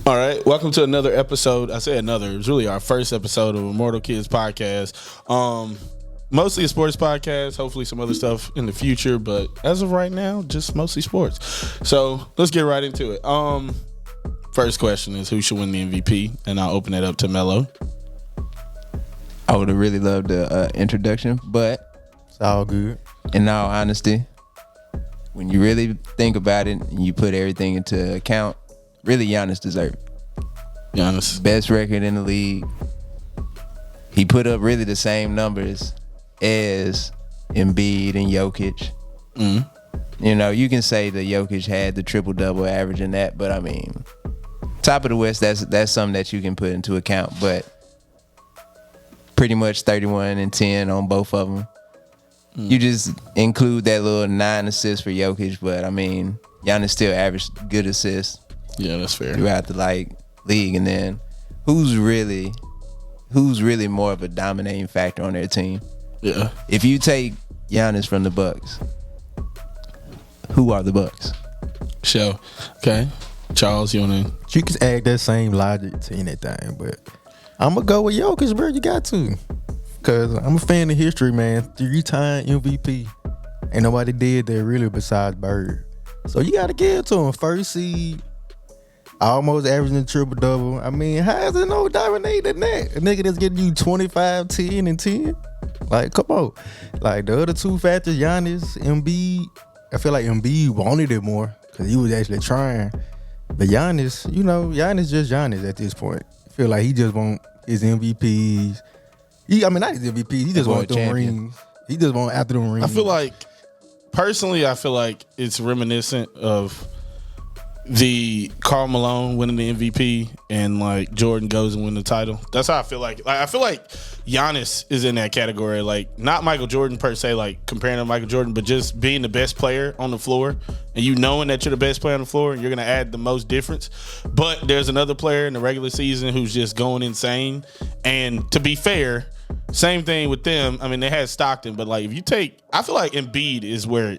All right, welcome to another episode. I say another. It was really our first episode of ImmortalKidz Podcast. Mostly a sports podcast. Hopefully some other stuff in the future, but as of right now, just mostly sports. So let's get right into it. First question is who should win the MVP, and I'll open it up to Mello. I would have really loved the introduction, but it's all good. In all honesty, when you really think about it and you put everything into account, really Giannis deserved it. Giannis. Best record in the league. He put up really the same numbers as Embiid and Jokic. You know, you can say that Jokic had the triple-double average in that, but I mean, top of the West, that's something that you can put into account, but pretty much 31 and 10 on both of them. You just include that little 9 assists for Jokic, but I mean, Giannis still averaged good assists. Yeah, that's fair. Throughout the league, and then who's really more of a dominating factor on their team? Yeah. If you take Giannis from the Bucks, who are the Bucks? Show. Okay. Charles, you wanna? You can add that same logic to anything, but I'm gonna go with Jokic, bro. You got to, cause I'm a fan of history, man. 3-time MVP. Ain't nobody did that really besides Bird. So you gotta give it to him. First seed. Almost averaging a triple-double. I mean, how is it no dominating that? A nigga that's getting you 25, 10, and 10? Like, come on. Like, the other two factors, Giannis, Embiid, I feel like Embiid wanted it more because he was actually trying. But Giannis, Giannis just Giannis at this point. I feel like he just want his MVPs. Not his MVPs. He just want them rings. He just want after them rings. I feel like it's reminiscent of the Karl Malone winning the MVP and like Jordan goes and win the title. That's how I feel like. I feel like Giannis is in that category. Like not Michael Jordan per se, like comparing to Michael Jordan, but just being the best player on the floor and you knowing that you're the best player on the floor and you're gonna add the most difference. But there's another player in the regular season who's just going insane. And to be fair, same thing with them. I mean, they had Stockton, but like if you take, I feel like Embiid is where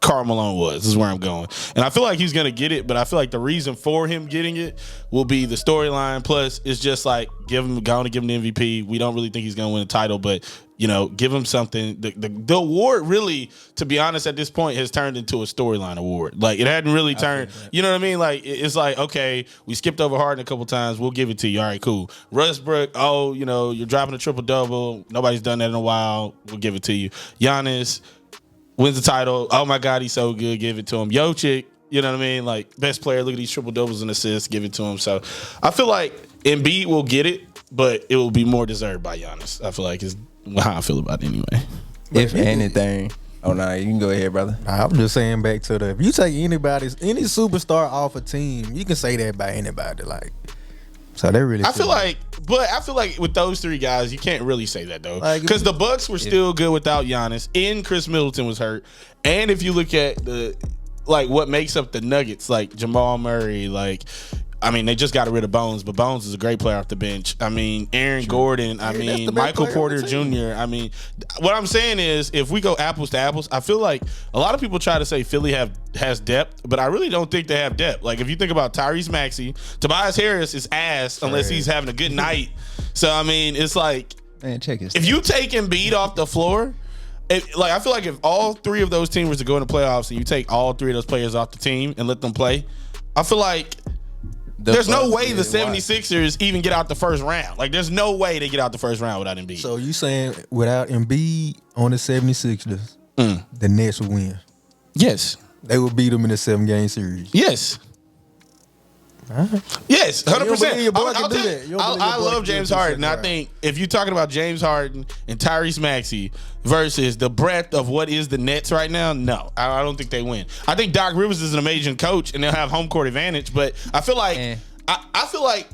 Karl Malone was. This is where I'm going. And I feel like he's going to get it, but I feel like the reason for him getting it will be the storyline. Plus, it's just like, give him the MVP. We don't really think he's going to win a title, but, give him something. The award really, to be honest, at this point has turned into a storyline award. Like, it hadn't really turned, you know what I mean? Like, it's like, okay, we skipped over Harden a couple times. We'll give it to you. All right, cool. Westbrook, you're dropping a triple-double. Nobody's done that in a while. We'll give it to you. Giannis wins the title. Oh my God, he's so good. Give it to him. Jokic, you know what I mean? Like best player. Look at these triple doubles and assists. Give it to him. So I feel like Embiid will get it, but it will be more deserved by Giannis. I feel like is how I feel about it anyway. If anything. Oh no, you can go ahead, brother. I'm just saying back to if you take any superstar off a team, you can say that about anybody. Like, so they really. I feel like with those three guys, you can't really say that though, because the Bucks were still good without Giannis, and Chris Middleton was hurt. And if you look at what makes up the Nuggets, like Jamal Murray, they just got rid of Bones, but Bones is a great player off the bench. I mean, Aaron Gordon. Michael Porter Jr. What I'm saying is, if we go apples to apples, I feel like a lot of people try to say Philly has depth, but I really don't think they have depth. Like, if you think about Tyrese Maxey, Tobias Harris is ass unless he's having a good night. So, I mean, it's like, man, check his if you take Embiid off the floor, I feel like if all three of those teams were to go in the playoffs and you take all three of those players off the team and let them play, I feel like there's no way the 76ers even get out the first round. Like, there's no way they get out the first round without Embiid. So you saying without Embiid on the 76ers, the Nets would win? Yes. They would beat them in a 7-game series? Yes. Yes, 100%. I love James Harden. I think if you're talking about James Harden and Tyrese Maxey versus the breadth of what is the Nets right now, no, I don't think they win. I think Doc Rivers is an amazing coach and they'll have home court advantage, but I feel like I feel like,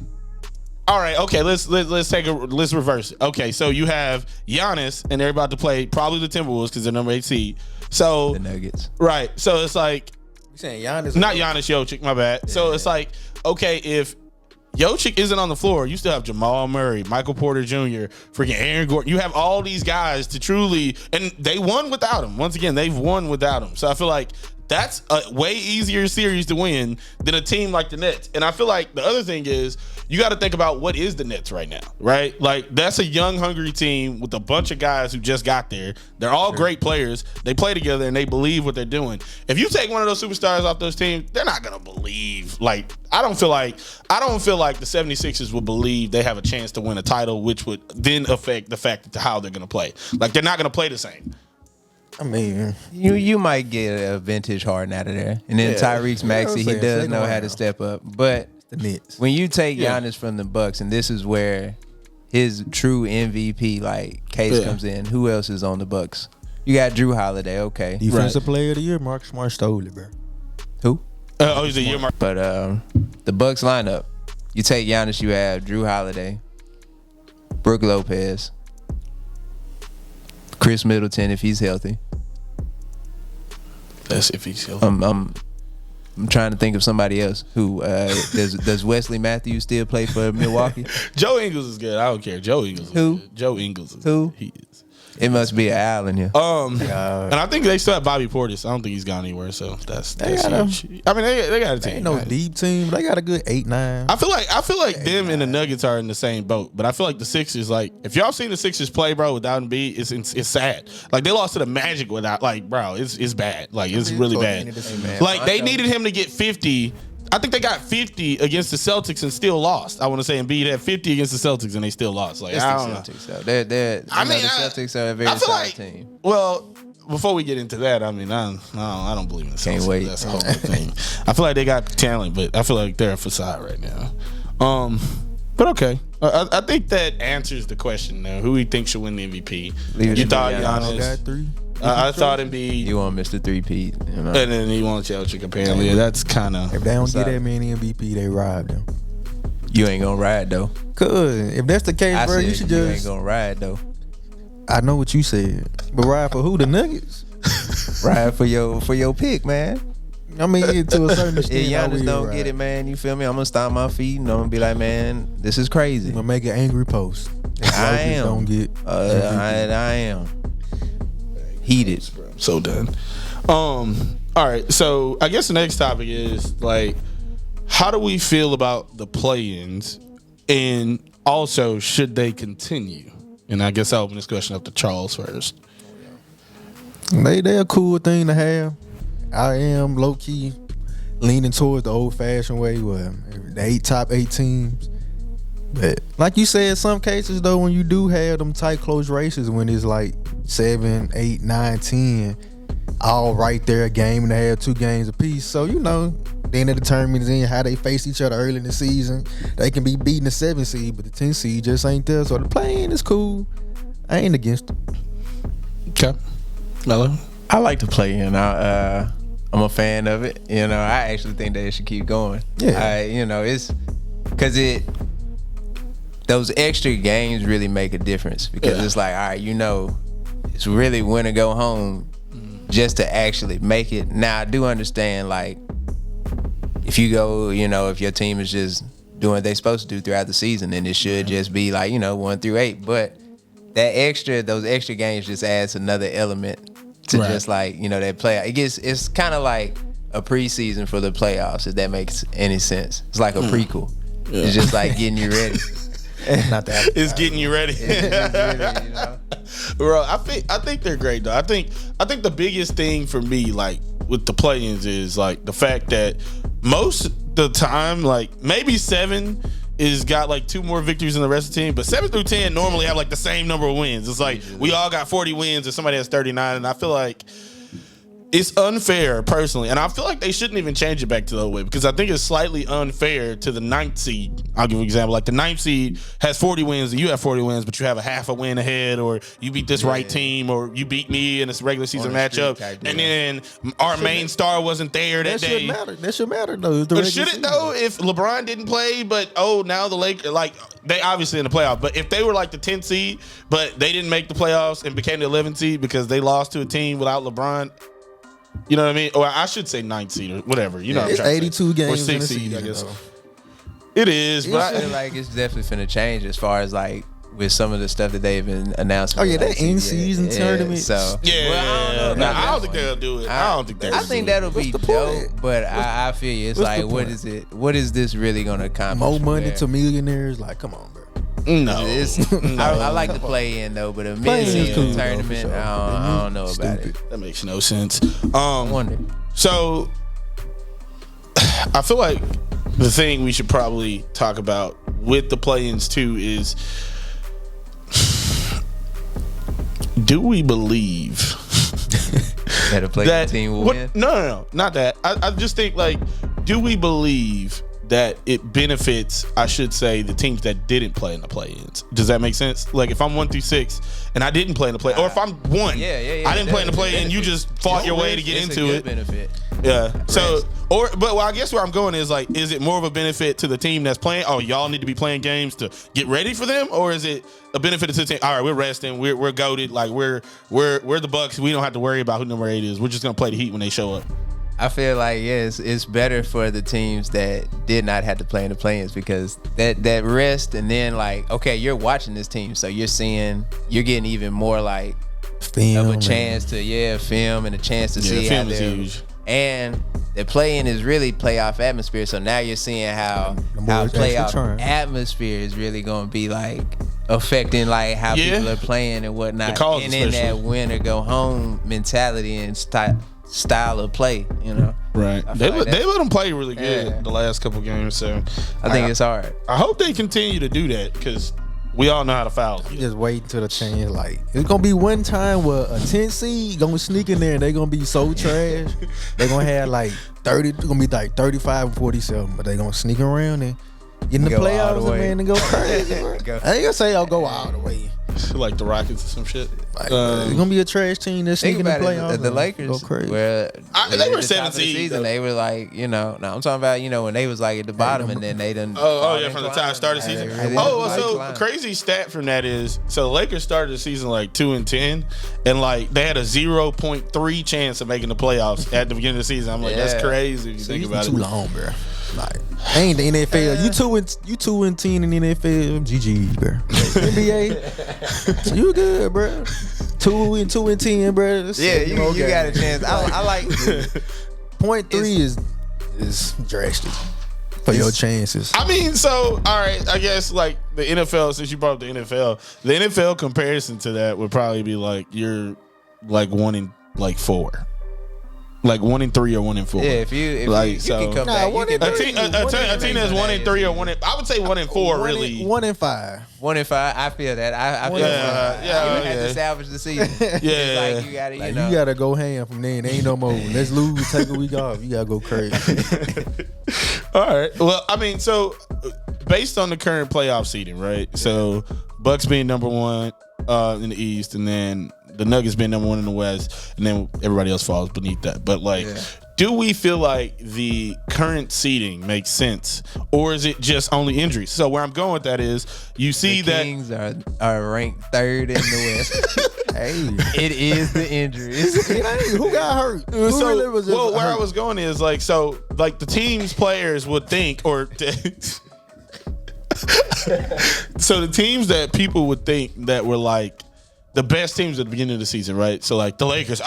all right, okay, let's reverse it. Okay, so you have Giannis and they're about to play probably the Timberwolves because they're number 8 seed. So the Nuggets, right? So it's like, you saying Giannis? Not Giannis, Jokic. My bad. Yeah. So it's like, okay, if Jokic isn't on the floor, you still have Jamal Murray, Michael Porter Jr., freaking Aaron Gordon. You have all these guys to truly, and they won without him. Once again, they've won without him. So I feel like that's a way easier series to win than a team like the Nets. And I feel like the other thing is you got to think about what is the Nets right now, right? Like, that's a young, hungry team with a bunch of guys who just got there. They're all great players. They play together and they believe what they're doing. If you take one of those superstars off those teams, they're not going to believe. Like, I don't feel like the 76ers will believe they have a chance to win a title, which would then affect the fact that how they're going to play. Like, they're not going to play the same. I mean, you might get a vintage Harden out of there, and then Tyrese Maxey, he does know how to step up. But the Nets. When you take Giannis from the Bucks, and this is where his true MVP case comes in. Who else is on the Bucks? You got Drew Holiday, okay. Defensive Player of the Year, Marcus Smart stole it, bro. Who? He's a year mark. But the Bucks lineup, you take Giannis, you have Drew Holiday, Brook Lopez, Chris Middleton if he's healthy. That's if he's healthy. I'm trying to think of somebody else who does Wesley Matthews still play for Milwaukee? Joe Ingles is good. I don't care. Joe Ingles is good. Joe Ingles is who? Good. He is. It must be an Al in here. And I think they still have Bobby Portis. I don't think he's gone anywhere, so that's huge. I mean, they got a team. Ain't no deep team, but they got a good 8-9. I feel like them and the Nuggets are in the same boat, but I feel like the Sixers, like, if y'all seen the Sixers play, bro, without Embiid, it's sad. Like, they lost to the Magic without, like, bro, it's bad. Like, it's really bad. Like, they needed him to get 50. I think they got 50 against the Celtics and still lost. I want to say Embiid had 50 against the Celtics and they still lost. Like, I don't know. The Celtics are a very solid team. Well, before we get into that, I mean, I don't believe in the Celtics. Can't wait. That's the whole thing. I feel like they got talent, but I feel like they're a facade right now. But okay, I think that answers the question now. Who we think should win the MVP? You thought Giannis? Got 3. I thought Embiid. You want Mr. 3-peat, you know? And then you want Chelsea apparently. Yeah, that's kind of. If they don't get that many MVP, they rob them. You ain't gonna ride though. Cause if that's the case, bro, you should just. You ain't gonna ride though. I know what you said, but ride for who? The Nuggets? Ride for your pick, man. I mean, to a certain extent. If Giannis don't get it, man, you feel me? I'm gonna stomp my feet and I'm gonna be like, man, this is crazy. I'm gonna make an angry post. I am. Don't get. I am. Heated. So done. All right. So I guess the next topic is, like, how do we feel about the play-ins, and also should they continue? And I guess I'll open this question up to Charles first. They're a cool thing to have. I am low key leaning towards the old fashioned way where the top 8 teams. But like you said, some cases though, when you do have them tight close races, when it's like 7, 8, 9, 10, all right there, a game and a half, 2 games apiece. So then it determines in how they face each other early in the season. They can be beating the 7 seed, but the 10 seed just ain't there. So the play-in is cool. I ain't against it. Okay, Mello. I like to play in. I'm a fan of it. I actually think that it should keep going. Yeah. It's because those extra games really make a difference because it's like, all right, it's really win or go home just to actually make it. Now, I do understand, like, if you go, if your team is just doing what they're supposed to do throughout the season, then it should just be like, 1 through 8. But those extra games just adds another element to just like, that play. It's kind of like a preseason for the playoffs, if that makes any sense. It's like a prequel. Yeah. It's just like getting you ready. Not that. It's getting you ready. Bro, I think they're great though. I think the biggest thing for me, like, with the play-ins is like the fact that most of the time, like, maybe 7 is got like 2 more victories than the rest of the team, but 7 through 10 normally have like the same number of wins. It's like we all got 40 wins and somebody has 39, and I feel like it's unfair personally, and I feel like they shouldn't even change it back to the old way, because I think it's slightly unfair to the 9th seed. I'll give you an example. Like, the 9th seed has 40 wins and you have 40 wins, but you have a half a win ahead, or you beat this right team, or you beat me in this regular season matchup, and then our main star wasn't there that day. That should matter though. But should it though if LeBron didn't play, but now the Lakers, like, they obviously in the playoff, but if they were like the 10th seed but they didn't make the playoffs and became the 11th seed because they lost to a team without LeBron, you know what I mean? Or I should say 9th seed or whatever. It's 82 games or 6th seed, I guess. It is, but I feel like it's definitely finna change as far as like with some of the stuff that they've been announcing. Oh yeah, that in-season tournament. So I don't think they'll do it. I don't think they'll. I think that'll be dope, but I feel you. It's like, what is it? What is this really gonna accomplish? More money to millionaires? Like, come on, bro. No, I like to play in though, but a mid-season tournament, sure. I don't know about it. That makes no sense. I wonder. So I feel like the thing we should probably talk about with the play-ins too is, do we believe that a play-in team will win? No, not that. I just think, like, do we believe that it benefits, I should say, the teams that didn't play in the play-ins? Does that make sense? Like, if I'm 1 through 6 and I didn't play in the play, or if I'm 1, I didn't play in the play-in, you just fought your way to get into it. Benefit. Yeah. So, I guess where I'm going is, like, is it more of a benefit to the team that's playing? Oh, y'all need to be playing games to get ready for them, or is it a benefit to the team? All right, we're resting, we're goated, like we're the Bucks. We don't have to worry about who number 8 is. We're just gonna play the Heat when they show up. I feel like, yes, it's better for the teams that did not have to play in the play-ins, because that rest, and then, like, okay, you're watching this team, so you're getting even more, like, film, of a chance to film and a chance to see how they're huge. And the play-in is really playoff atmosphere, so now you're seeing how playoff atmosphere is really going to be, like, affecting, like, how people are playing and whatnot, and in that win or go home mentality and style of play, you know. Right. They let them play really good the last couple games, so I think it's hard. I hope they continue to do that, because we all know how to foul. You just wait until the change. Like, it's gonna be one time where a 10 seed gonna sneak in there and they gonna be so trash. They gonna have like 30. It's gonna be like 35 and 47, but they gonna sneak around and get in the playoffs and go crazy. I ain't gonna say I'll go all the way. Like the Rockets or some shit. Like, it's gonna be a trash team that's sneaking in the playoffs. The Lakers, go crazy. They were 7 seeds. They were like, I'm talking about, when they was like at the bottom, and then they done. From the time started season. So crazy stat from that is, so the Lakers started the season like 2-10, and like they had a 0.3 chance of making the playoffs at the beginning of the season. I'm like, that's crazy if you think about it. Too long, bro. Like, ain't the NFL. You 2-10 in the NFL. GG, bro. NBA, you good, bro. 2-10, bro. You got a chance. I like 0.3 is drastic for your chances. I mean, so all right, I guess like the NFL. Since you brought up the NFL comparison to that would probably be like you're like 1 in like 4. Like 1 in 3 or 1 in 4. Yeah, if you can come back. A team that's 1 in 3 or 1 in, I would say 1 in 4 really. 1 in 5. 1 in 5. I feel that. I feel that. You have to salvage the season. Like you gotta, you gotta go ham from there. There ain't no more. Let's lose. Take a week off. You gotta go crazy. All right. Well, I mean, so based on the current playoff seeding, right? So Bucks being number 1 in the East, and then the Nuggets being number 1 in the West, and then everybody else falls beneath that. But like, do we feel like the current seeding makes sense, or is it just only injuries? So where I'm going with that is, you see the that Kings are ranked 3rd in the West. Hey, it is the injuries. Who got hurt? Where I was going is like, so like the team's players would think, or so the teams that people would think that were like the best teams at the beginning of the season, right? So like the Lakers,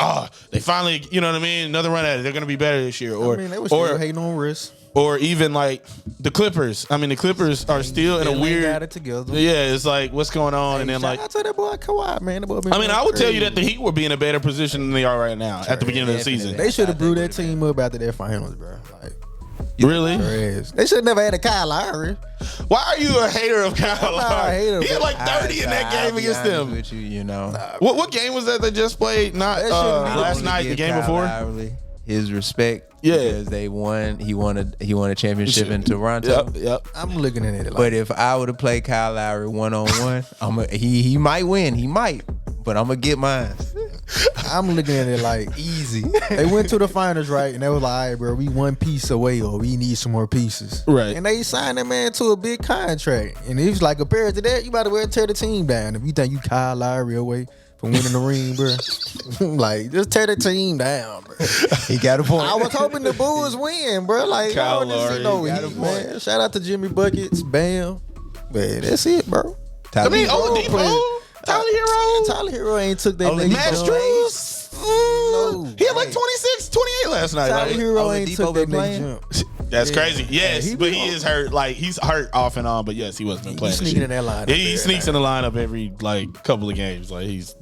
they finally, you know what I mean? Another run at it. They're going to be better this year. Or they were still hating on risk. Or even like the Clippers. I mean, the Clippers are still in a weird. Got it together. Yeah, it's like what's going on, and then like. I tell that boy Kawhi, man. I would tell you that the Heat would be in a better position than they are right now at the beginning of the season. They should have blew that team up after their finals, bro. Like, really? They should have never had a Kyle Lowry. Why are you a hater of Kyle Lowry? He had like 30 in that game against them. With you, What game was that they just played? Not last night, the game before. Lowry his respect, because they won. He won a championship in Toronto. Yep. I'm looking at it. Like, but if I would have played Kyle Lowry 1-on-1, he might win. He might, but I'm gonna get mine. I'm looking at it like easy. They went to the finals, right? And they were like, all right, bro, we 1 piece away, or we need some more pieces. Right. And they signed that man to a big contract. And he was like, compared to that, you about to tear the team down. If you think you Kyle Lowry away from winning the ring, bro. Like, just tear the team down, bro. He got a point. I was hoping the Bulls win, bro. Like, Kyle Lowry, man. Shout out to Jimmy Buckets, Bam. But that's it, bro. I mean, Oladipo, Tyler Hero ain't took that nigga. Max Strus. He had like 26, 28 last night. Tyler Like, Hero ain't took that playing? nigga jump. that's crazy. Yes, he but been he on. is hurt. Like he's hurt off and on. But yes, he wasn't been playing. He's sneaking in that lineup. Yeah, he sneaks in the lineup every like couple of games. Like he's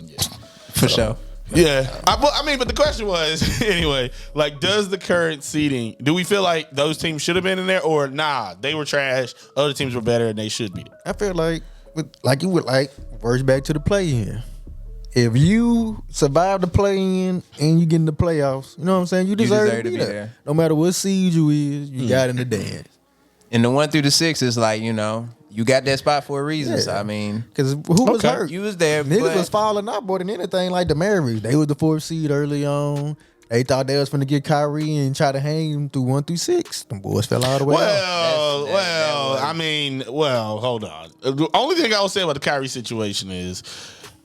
For sure. Yeah, I mean, but the question was anyway. Like, does the current seeding? Do we feel like those teams should have been in there, or nah? They were trash. Other teams were better, and they should be. I feel like you would verse back to the play-in. If you survive the play-in and you get in the playoffs, you know what I'm saying? You deserve to be there. No matter what seed you is, you got in the dance. And the 1 through the 6 is like, you know, you got that spot for a reason. Yeah. So I mean, because who was hurt? You was there. Niggas but was falling out more than anything. Like the Mavericks, they was the 4th seed early on. They thought they was finna get Kyrie and try to hang him through 1 through 6. Them boys fell all the way out. I mean, hold on. The only thing I will say about the Kyrie situation is,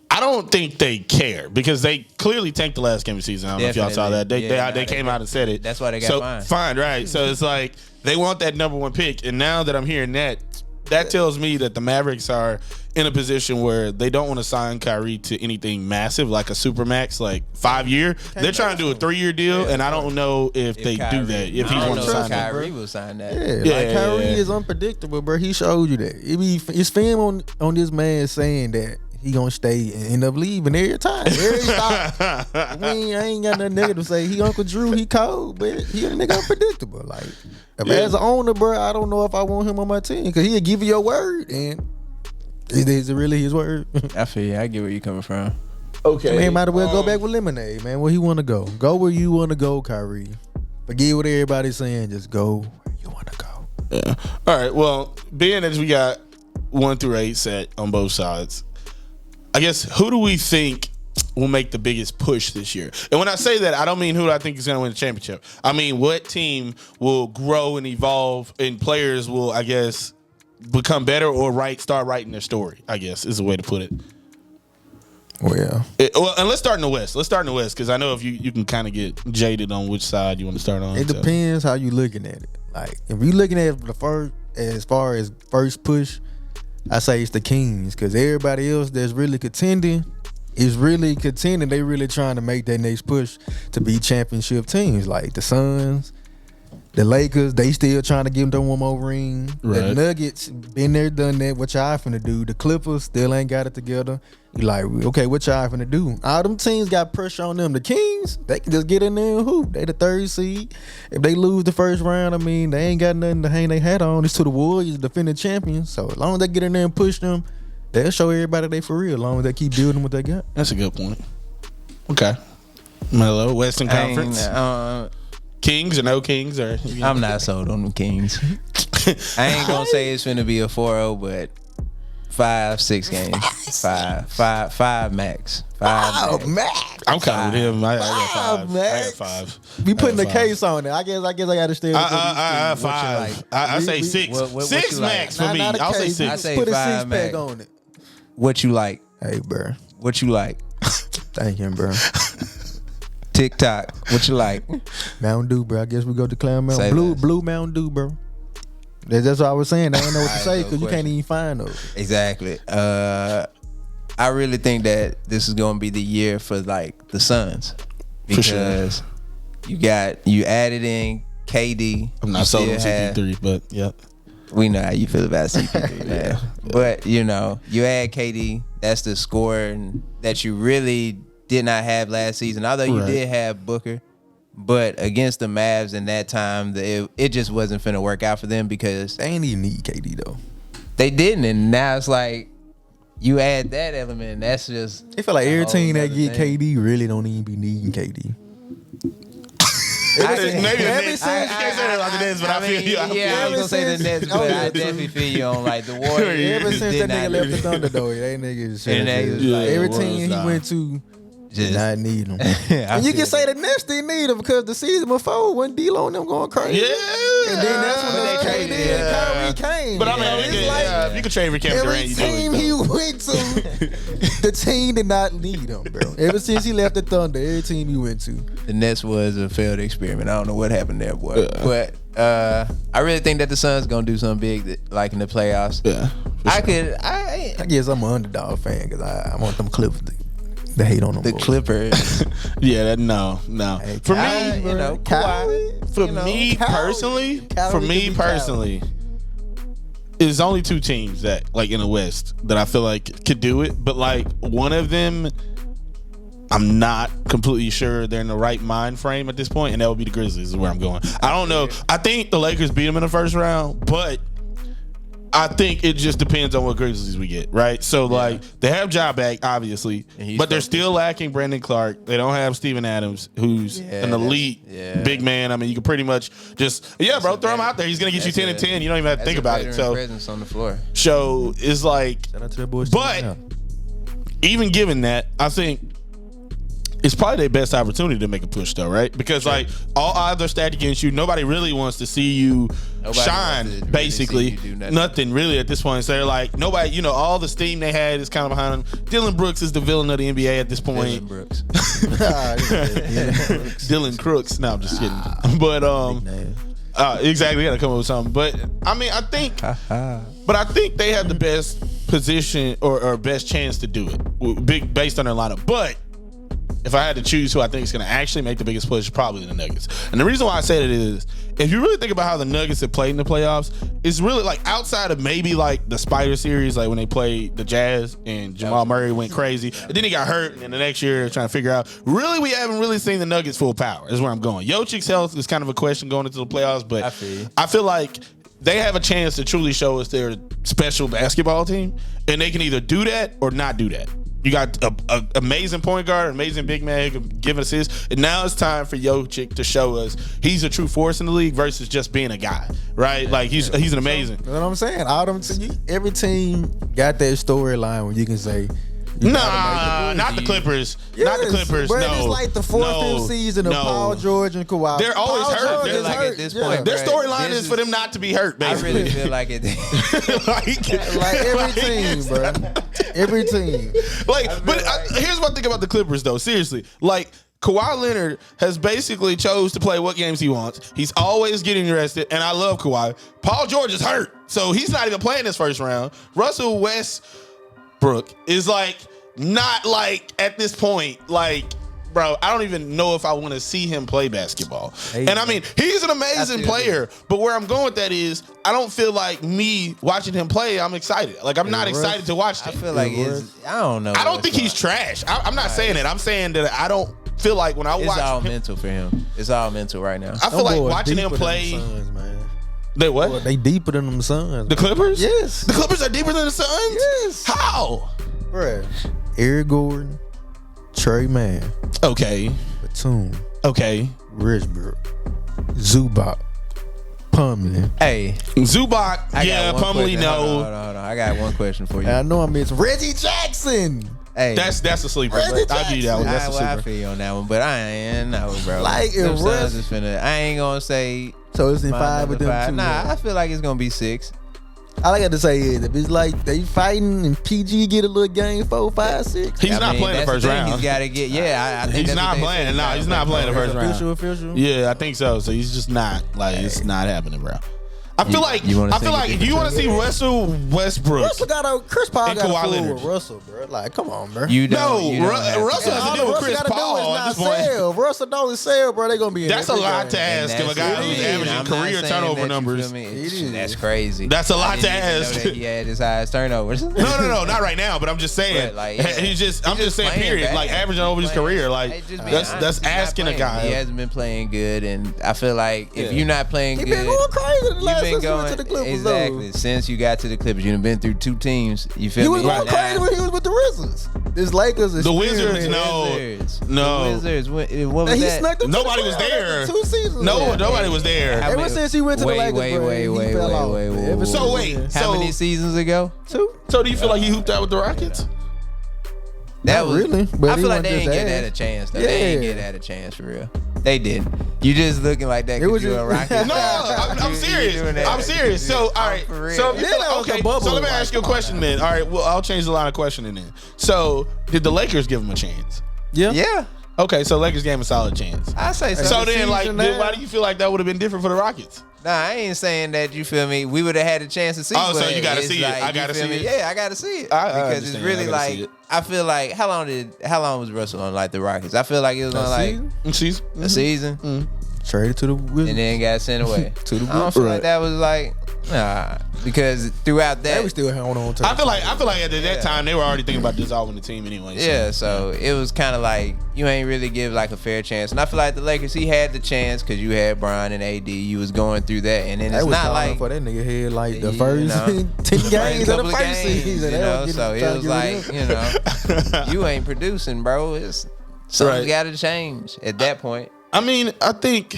I don't think they care because they clearly tanked the last game of the season. I don't know if y'all saw that. They came out and said it. That's why they got fined, right? So it's like they want that number 1 pick, and now that I'm hearing that tells me that the Mavericks are in a position where they don't want to sign Kyrie to anything massive like a supermax, like 5-year. They're trying to do a 3-year deal, and I don't know if they Kyrie, do that. If he wants to sign that, Kyrie will sign that. Yeah, Kyrie is unpredictable, bro. He showed you that. It's film on this man saying that he gonna stay and end up leaving every time. Every stop. I ain't got nothing negative to say. He Uncle Drew, he cold, but he a nigga unpredictable. Like, as an owner, bro, I don't know if I want him on my team because he'll give you your word, and is it really his word? I feel you. I get where you coming from. okay, Man, might as well go back with Lemonade, man. Where he want to go? Go where you want to go, Kyrie. Forget what everybody's saying. Just go where you want to go. Yeah. All right. Well, being as we got 1 through 8 set on both sides, I guess who do we think will make the biggest push this year? And when I say that, I don't mean who I think is going to win the championship. I mean what team will grow and evolve, and players will, I guess, become better or start writing their story, I guess, is a way to put it. Well, And let's start in the West. Because I know if you can kind of get jaded on which side you want to start on. it depends how you looking at it. Like, if you looking at the first, as far as first push, I say it's the Kings, because everybody else that's really contending is really contending. They really trying to make that next push to be championship teams. Like the Suns, the Lakers, they still trying to give them one more ring. Right. The Nuggets, been there, done that. What y'all finna do? The Clippers still ain't got it together. You like, okay, what y'all finna do? All them teams got pressure on them. The Kings, they can just get in there and hoop. They the 3rd seed. If they lose the first round, I mean, they ain't got nothing to hang their hat on. It's to the Warriors, defending champions. So as long as they get in there and push them, they'll show everybody they for real. As long as they keep building what they got. That's a good point. Okay. Mello, Western Conference. Kings or no Kings? Or I'm not sold on the Kings. I ain't gonna say it's finna be a 4-0, but 5-6 games. Five max. Five max. I'm kind of with him. I got 5. Max. I got 5. We putting the case on it. I guess I got to stay. I 5. I say 6. What 6 you max like? for me. I'll say 6. I say Put a 5 6-pack max. on it. What you like? Hey, bro. What you like? Thank him, bro. TikTok. What you like? Mountain Dew, bro. I guess we go to Clown Say Mountain. less. Blue Mountain Dew, bro. That's what I was saying. I didn't know what to Alright, say no because you can't even find those. Exactly. I really think that this is going to be the year for like the Suns because you added in KD. I'm not sold on CP3, but yeah. We know how you feel about CP3, man. But you add KD. That's the score that you really did not have last season. Although you did have Booker, but against the Mavs in that time, it just wasn't finna work out for them because They ain't even need KD though. they didn't. And now it's like you add that element. And that's just. It feel like every team that get thing. KD really don't even be needing KD. Maybe the Ever Nets. since- I can't say that about the Nets, but I feel you. Yeah, I was gonna say the Nets, but I definitely feel you on like the Warriors. Ever since did that not nigga left the need- Thunder though, that nigga And they was like, every the team Warriors he went to did Just- not need him. I And you feel can say the Nets didn't need him because the season before when D-Lo and them going crazy. Yeah. And then that's when But they they traded traded, and Kyrie came. But I mean, It's like if you could trade for Kevin every Durant, you do team it. he though. went to, the team did not need him, bro. Ever since he left the Thunder, every team he went to. The Nets was a failed experiment. I don't know what happened there, boy. But I really think that the Suns gonna do something big, like in the playoffs. Yeah, I guess I'm an underdog fan because I want them Clippers to hate on them. The Clippers. Yeah, no. Hey, For Kawhi, me, you know, Kawhi, for you know, me Kawhi. personally, there's only two teams that like in the West that I feel like could do it, but like one of them, I'm not completely sure they're in the right mind frame at this point, and that would be the Grizzlies. Is where I'm going. I don't know. I think the Lakers beat them in the first round, but I think it just depends on what Grizzlies we get, right? So like they have Ja back, obviously, but they're still lacking Brandon Clark. They don't have Steven Adams, who's an elite big man. I mean, you can pretty much just bro, throw him out there. He's gonna get you 10 and 10. You don't even have to think about it. So presence on the floor. So it's like, Shout out to the boys. but even given that, I think it's probably their best opportunity to make a push, though, right? Because like all odds are stacked against you. Nobody really wants to see you shine. Really basically, nothing really at this point. So they're like nobody. All the steam they had is kind of behind them. Dylan Brooks is the villain of the NBA at this point. Dylan Brooks. Dylan Crooks. No, I'm just kidding. But exactly, got to come up with something. But I mean, I think they have the best position or best chance to do it, based on their lineup. But if I had to choose who I think is going to actually make the biggest push, probably the Nuggets. And the reason why I say that is, if you really think about how the Nuggets have played in the playoffs, it's really like outside of maybe like the Spider series, like when they played the Jazz and Jamal Murray went crazy, and then he got hurt, and the next year trying to figure out. Really, we haven't really seen the Nuggets full power. Is where I'm going. Jokic's health is kind of a question going into the playoffs, but I feel like they have a chance to truly show us they're a special basketball team, and they can either do that or not do that. You got an amazing point guard, amazing big man who can give assists, and now it's time for Jokic to show us he's a true force in the league versus just being a guy, right? Like he's an amazing. You know what I'm saying? Every team got that storyline where you can say, not the Clippers. Yes, not the Clippers. Bro, no, it's like the fourth, fifth season of Paul George and Kawhi. They're always hurt. They're like at this point, their storyline is for them not to be hurt. Basically, I really feel like it. like every team, bro. Every team. Here's one thing about the Clippers, though. Seriously, like Kawhi Leonard has basically chose to play what games he wants. He's always getting arrested, and I love Kawhi. Paul George is hurt, so he's not even playing this first round. Russell Westbrook is like not like at this point, like, bro, I don't even know if I want to see him play basketball. And I mean, he's an amazing player, but where I'm going with that is I don't feel like me watching him play, I'm excited. Like, I'm not excited to watch him. I feel like I don't know. I don't think he's trash. I'm not saying it. I'm saying that I don't feel like when I watch him. It's all mental for him. It's all mental right now. I feel like watching him play. They what? Boy, they deeper than them Suns. The Clippers? Yes. The Clippers are deeper than the Suns? Yes. How? Bruh. Eric Gordon, Trey Mann. Okay. Batum. Okay. Richburg. Zubac. Pumley. Hey. Zubac. Yeah, Pumley, no. Hold on. I got one question for you. I know I missed Reggie Jackson. Hey, that's a sleeper. I'll give you that one. That's a sleeper. I feel you on that one, but I ain't know, bro. Like them Suns is finna. I ain't gonna say. So it's in 5 with them two. Nah, I feel like it's gonna be 6. All I got to say is if it's like they fighting and PG get a little game 4, 5, 6. He's not playing the first round. He's got to get. I think he's not playing. No, he's not playing the first round. Official. Yeah, I think so. So he's just not it's not happening, bro. I feel like if you want to see Russell Westbrook, Chris Paul got Kawhi to Leonard with Russell, bro. Like, come on, bro. Russell has to deal with Chris Paul at this point. Russell don't sell, bro. They gonna be. That's a lot to ask of a guy who's averaging career turnover numbers. That's crazy. That's a lot to ask. He had his highest turnovers. No, not right now. But I'm just saying. I'm just saying. Period. Like averaging over his career. Like that's asking a guy. He hasn't been playing good, and I feel like if you're not playing good, he been going crazy the last been going to the Clippers, exactly. Since you got to the Clippers, you've been through 2 teams. You feel me? He was going crazy when he was with the Wizards. This Lakers, the Wizards, no. The Wizards. What was that? Nobody was there. 2 seasons. No, nobody was there. Ever since he went to the Lakers, wait. So wait, how many seasons ago? 2. So do you feel like he hooped out with the Rockets? That was really. I feel like they ain't get that a chance. Though. Yeah. They ain't get that a chance for real. They did. You just looking like that because you're a Rocket. No, I'm serious. I'm serious. So all right. So so let me ask you a question then. All right. Well, I'll change the line of questioning then. So did the Lakers give him a chance? Yeah. Okay, so Lakers gave him a solid chance. I say so. So then, why do you feel like that would have been different for the Rockets? Nah, I ain't saying that. You feel me? We would have had a chance to see. Oh, so you gotta see it. Like, I gotta see it. Yeah, I gotta see it because it's really like I feel like how long was Russell on like the Rockets? I feel like it was on like a season. Mm-hmm. Traded to the Wizards. And then got sent away. To the I don't feel like that was like because throughout that they were still holding on to. I feel like at that time they were already thinking about dissolving the team anyway. So it was kind of like you ain't really give like a fair chance. And I feel like the Lakers, he had the chance because you had Bron and AD. You was going through that, and then it's not like for that nigga had like the first 10 games of the first season. You know, so it was like you ain't producing, bro. It's something's got to change at that point. I mean, I think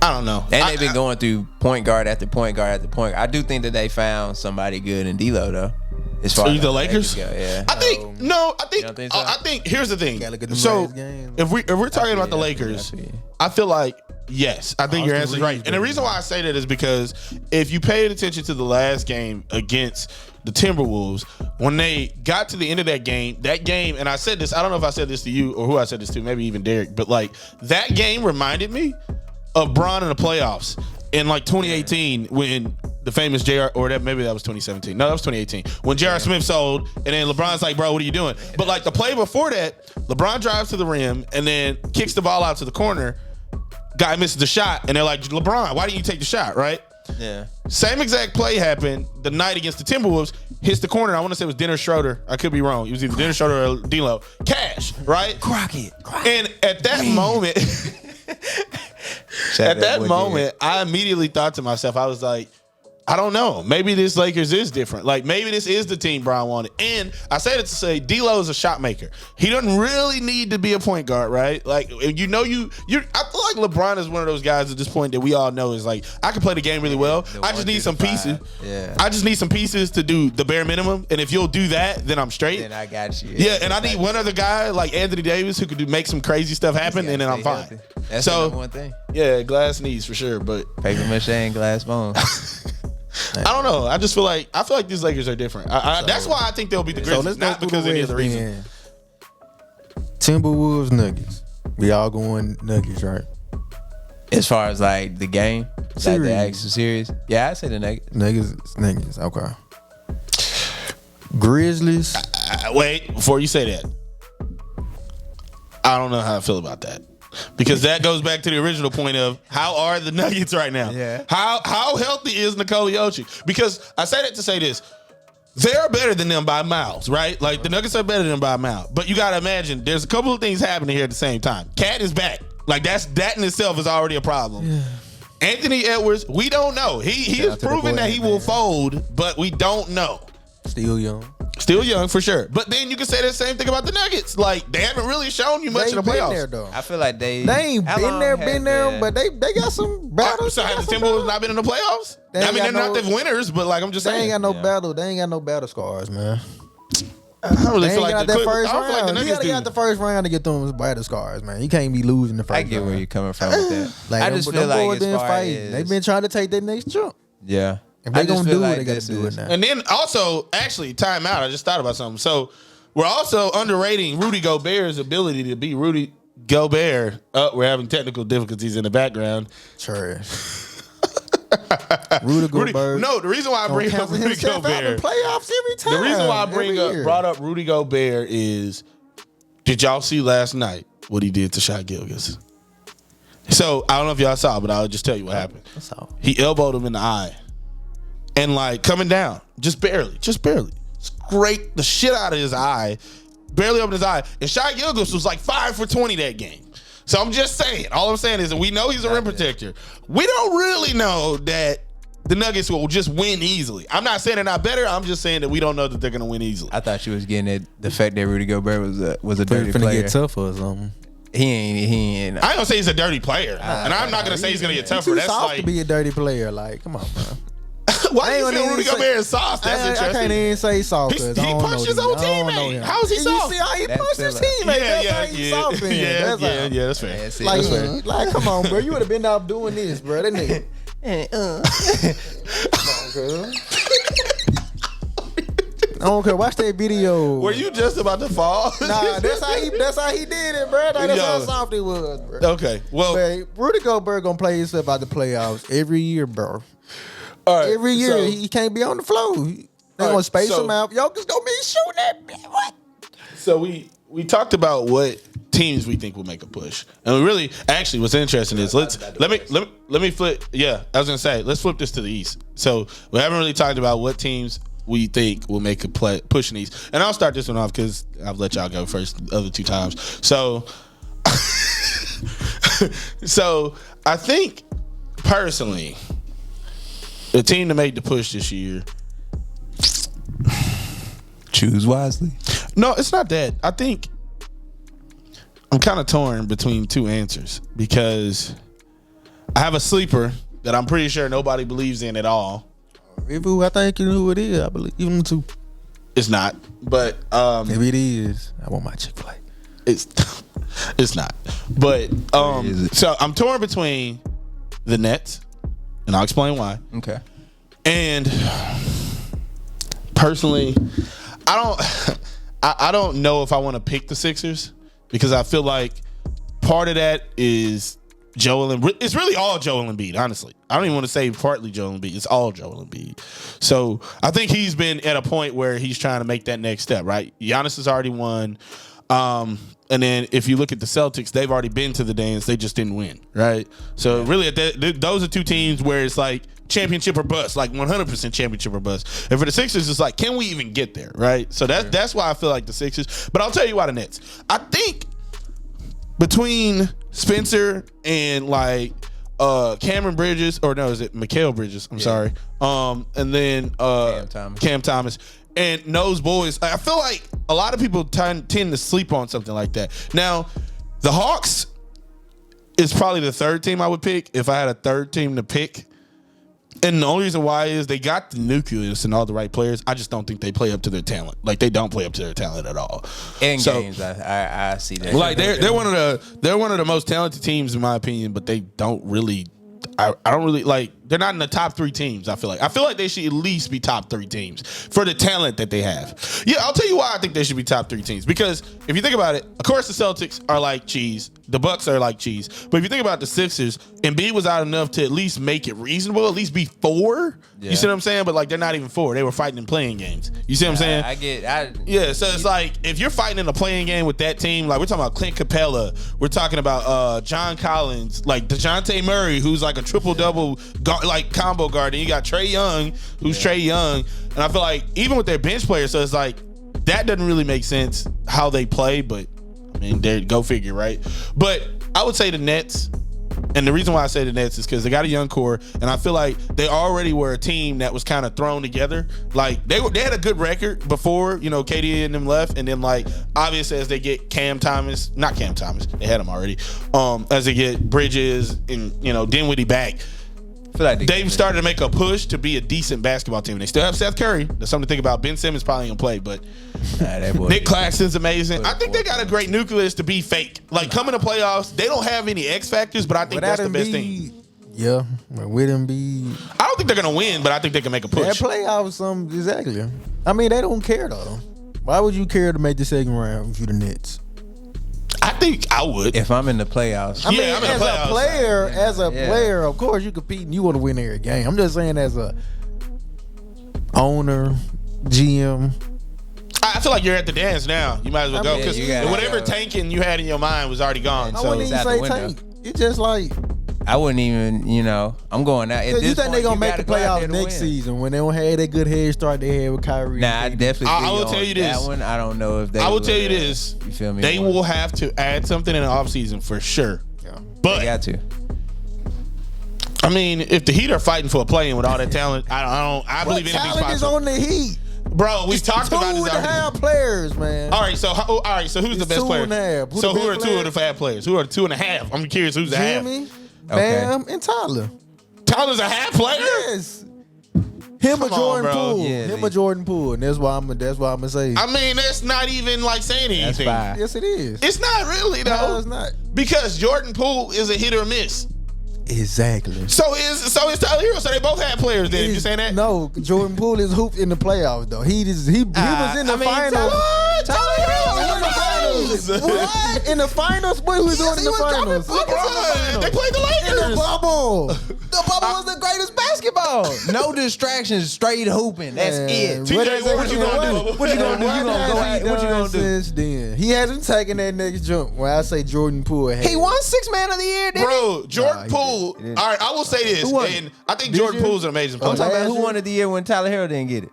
I don't know. And they've been going through point guard after point guard after point guard. I do think that they found somebody good in D'Lo though. As far as the Lakers, yeah. I think no. I think think so? I think here's the thing. So if we're talking about the Lakers, I feel like yes. I think your answer is right. And the reason why I say that is because if you paid attention to the last game against the Timberwolves, when they got to the end of that game, and I said this, I don't know if I said this to you or who I said this to, maybe even Derek, but like that game reminded me of Bron in the playoffs in like 2018 when the famous JR, or maybe that was 2017. No, that was 2018 when J.R. Smith sold, and then LeBron's like, bro, what are you doing? But like the play before that, LeBron drives to the rim and then kicks the ball out to the corner. Guy misses the shot, and they're like, LeBron, why didn't you take the shot, right? Yeah. Same exact play happened the night against the Timberwolves. Hits the corner. I want to say it was Dennis Schroeder. I could be wrong. It was either Dennis Schroeder or D'Lo. Cash, right? Crockett. And at that moment, I immediately thought to myself, I was like, I don't know. Maybe this Lakers is different. Like, maybe this is the team Bron wanted. And I say that to say D'Lo is a shot maker. He doesn't really need to be a point guard, right? Like, I feel like LeBron is one of those guys at this point that we all know is like, I can play the game really well. I just need some pieces. Yeah. I just need some pieces to do the bare minimum. And if you'll do that, then I'm straight. Then I got you. Yeah, and I need one other guy like Anthony Davis who could make some crazy stuff happen, and then I'm fine. Healthy. That's the number one thing. Yeah, glass knees for sure, but paper mache and glass bones. I don't know. I feel like these Lakers are different. That's why I think they'll be the Grizzlies, not because of any other reason. Timberwolves, Nuggets. We all going Nuggets, right? As far as like the game, series. Like the actual series, yeah, I say the Nuggets. Nuggets. Okay. Grizzlies. Wait, before you say that, I don't know how I feel about that. Because that goes back to the original point of how are the Nuggets right now? Yeah. How healthy is Nikola Jokic? Because I say that to say this. They're better than them by miles, right? Like the Nuggets are better than them by a mile. But you gotta imagine there's a couple of things happening here at the same time. Cat is back. Like that in itself is already a problem. Yeah. Anthony Edwards, we don't know. He has proven that he will fold, but we don't know. Still young for sure. But then you can say the same thing about the Nuggets. Like they haven't really shown you much in the playoffs. There, though. I feel like they ain't been there, but they got some battles. So have the Timberwolves not been in the playoffs? I mean, they're not the winners, but like I'm just saying. They ain't got no battle. They ain't got no battle scars, man. I don't really feel like that first round. Like the you gotta get the first round to get them battle scars, man. You can't be losing the first round. I get where you're coming from with that. Like, I just feel like as far as they've been trying to take that next jump. Yeah. If they gonna do it, they gotta do it now. And then also, actually, time out. I just thought about something. So we're also underrating Rudy Gobert's ability to be Rudy Gobert. We're having technical difficulties in the background. Trash. Rudy Gobert. No, the reason why I bring up Rudy Gobert, playoffs every time. The reason why I brought up Rudy Gobert is, did y'all see last night what he did to Shai Gilgeous? So I don't know if y'all saw, but I'll just tell you what happened. He elbowed him in the eye. And like coming down, just barely, scraped the shit out of his eye, barely opened his eye. And Shai Gilgeous was like 5 for 20 that game. So I'm just saying, all I'm saying is that we know he's a rim protector. We don't really know that the Nuggets will just win easily. I'm not saying they're not better. I'm just saying that we don't know that they're going to win easily. I thought you was getting at the fact that Rudy Gobert was a dirty player. Get tougher or something. He ain't. I ain't gonna say he's a dirty player, and I'm not gonna say he's gonna get tougher. That's soft to be a dirty player. Like, come on, bro. Why do you feel Rudy Gobert is soft? That's interesting. I can't even say soft. He punched his own teammate. How is he soft? You see how he punched his teammate? That's how he's soft. Yeah, that's fair. Like, come on, bro. You would have been out doing this, bro. That nigga. Come on, girl. I don't care. Watch that video. Were you just about to fall? Nah, that's how he did it, bro. That's how soft it was, bro. Okay, well, but Rudy Gobert gonna play himself out the playoffs every year, bro. All right, every year he can't be on the floor. They gonna space him out. Jokic gonna be shooting that. What? So we talked about what teams we think will make a push, and actually, what's interesting is let me flip. Yeah, I was gonna say let's flip this to the East. So we haven't really talked about what teams we think will make a push in the East, and I'll start this one off because I've let y'all go first the other two times. So, I think personally, the team that made the push this year. Choose wisely. No, it's not that. I think I'm kind of torn between two answers because I have a sleeper that I'm pretty sure nobody believes in at all. I think you know who it is. I believe even too. It's not, but if it is, I want my Chick-fil-A. It's not, but so I'm torn between the Nets, and I'll explain why. Okay. And personally, I don't know if I want to pick the Sixers because I feel like part of that is it's really all Joel Embiid, honestly. I don't even want to say partly Joel Embiid. It's all Joel Embiid. So I think he's been at a point where he's trying to make that next step, right? Giannis has already won. And then if you look at the Celtics, they've already been to the dance. They just didn't win, right? So really, those are two teams where it's like championship or bust, like 100% championship or bust. And for the Sixers, it's like, can we even get there, right? So that's why I feel like the Sixers. But I'll tell you why the Nets. I think between Spencer and like Cameron Bridges, or no, is it Mikal Bridges? I'm sorry. And then Cam Thomas. And those boys, I feel like a lot of people tend to sleep on something like that. Now, the Hawks is probably the third team I would pick if I had a third team to pick. And the only reason why is they got the nucleus and all the right players. I just don't think they play up to their talent. Like, they don't play up to their talent at all. In games, I see that. Like, they're one of the most talented teams in my opinion, but they don't really. I don't really like. They're not in the top three teams. I feel like they should at least be top three teams for the talent that they have. Yeah, I'll tell you why I think they should be top three teams. Because if you think about it, of course the Celtics are like cheese. The Bucks are like cheese. But if you think about the Sixers, Embiid was out enough to at least make it reasonable, at least be 4. Yeah. You see what I'm saying? But like they're not even 4. They were fighting in playing games. You see what I'm saying? Yeah. So it's like if you're fighting in a playing game with that team, like we're talking about Clint Capella, we're talking about John Collins, like DeJounte Murray, who's like a triple-double like combo guard, and you got Trae Young, who's Trae Young, and I feel like even with their bench players, so it's like that doesn't really make sense how they play, but I mean, go figure, right? But I would say the Nets, and the reason why I say the Nets is because they got a young core, and I feel like they already were a team that was kind of thrown together. Like they had a good record before, you know, KD and them left, and then like obviously as they get they had him already. As they get Bridges and Dinwiddie back. They've started to make a push to be a decent basketball team. They still have Seth Curry. That's something to think about. Ben Simmons probably gonna play, but Nick Claxton's amazing. I think they got a great nucleus to be fake. Like coming to playoffs, they don't have any X factors, but I think that's the best thing. Yeah, with Embiid, I don't think they're gonna win, but I think they can make a push. That playoffs, exactly. I mean, they don't care though. Why would you care to make the second round if you the Nets? I think I would. If I'm in the playoffs. I mean, as a player, of course you compete and you want to win every game. I'm just saying as a owner, GM. I feel like you're at the dance now. You might as well go because whatever tanking you had in your mind was already gone. I wouldn't even say tank. It's just like I wouldn't even, I'm going out. You think they're going to make the playoffs next season when they don't have that good head start they had with Kyrie? Nah, I definitely I will tell you this. That one, I don't know if they I will tell you this. You feel me? They will have to add something in the offseason for sure. Yeah. But they got to. I mean, if the Heat are fighting for a play-in with all that talent, I believe anything's possible. Talent is on the Heat. Bro, we've talked about this already. 2.5 players, man. All right, so who's the best player? 2.5. So who are 2.5 players? Who are 2.5? I'm curious who's the half. Jimmy, Bam, and Tyler. Tyler's a half player? Yes. Him or Jordan Poole. Yeah, Him or Jordan Poole. And that's why I'm gonna say. I mean, that's not even like saying anything. Yes, it is. It's not really though. No, it's not. Because Jordan Poole is a hit or miss. Exactly. So is Tyler Hero. So they both had players then. You saying that? No, Jordan Poole is hooped in the playoffs though. He was in the finals. Tyler Hero was in the finals. What? In the finals? What was doing in the finals? They played the Lakers. In the bubble. The bubble was the greatest basketball. No distractions, straight hooping. That's it. TJ, what you gonna do? What you gonna do? You gonna go out? What you gonna do? Since then, he hasn't taken that next jump. When I say Jordan Poole, He won 6th Man of the Year, didn't he? Bro, Jordan Poole. All right, I will say this, Who won? and I think Jordan Poole's an amazing player. I'm talking about who won the year when Tyler Hero didn't get it.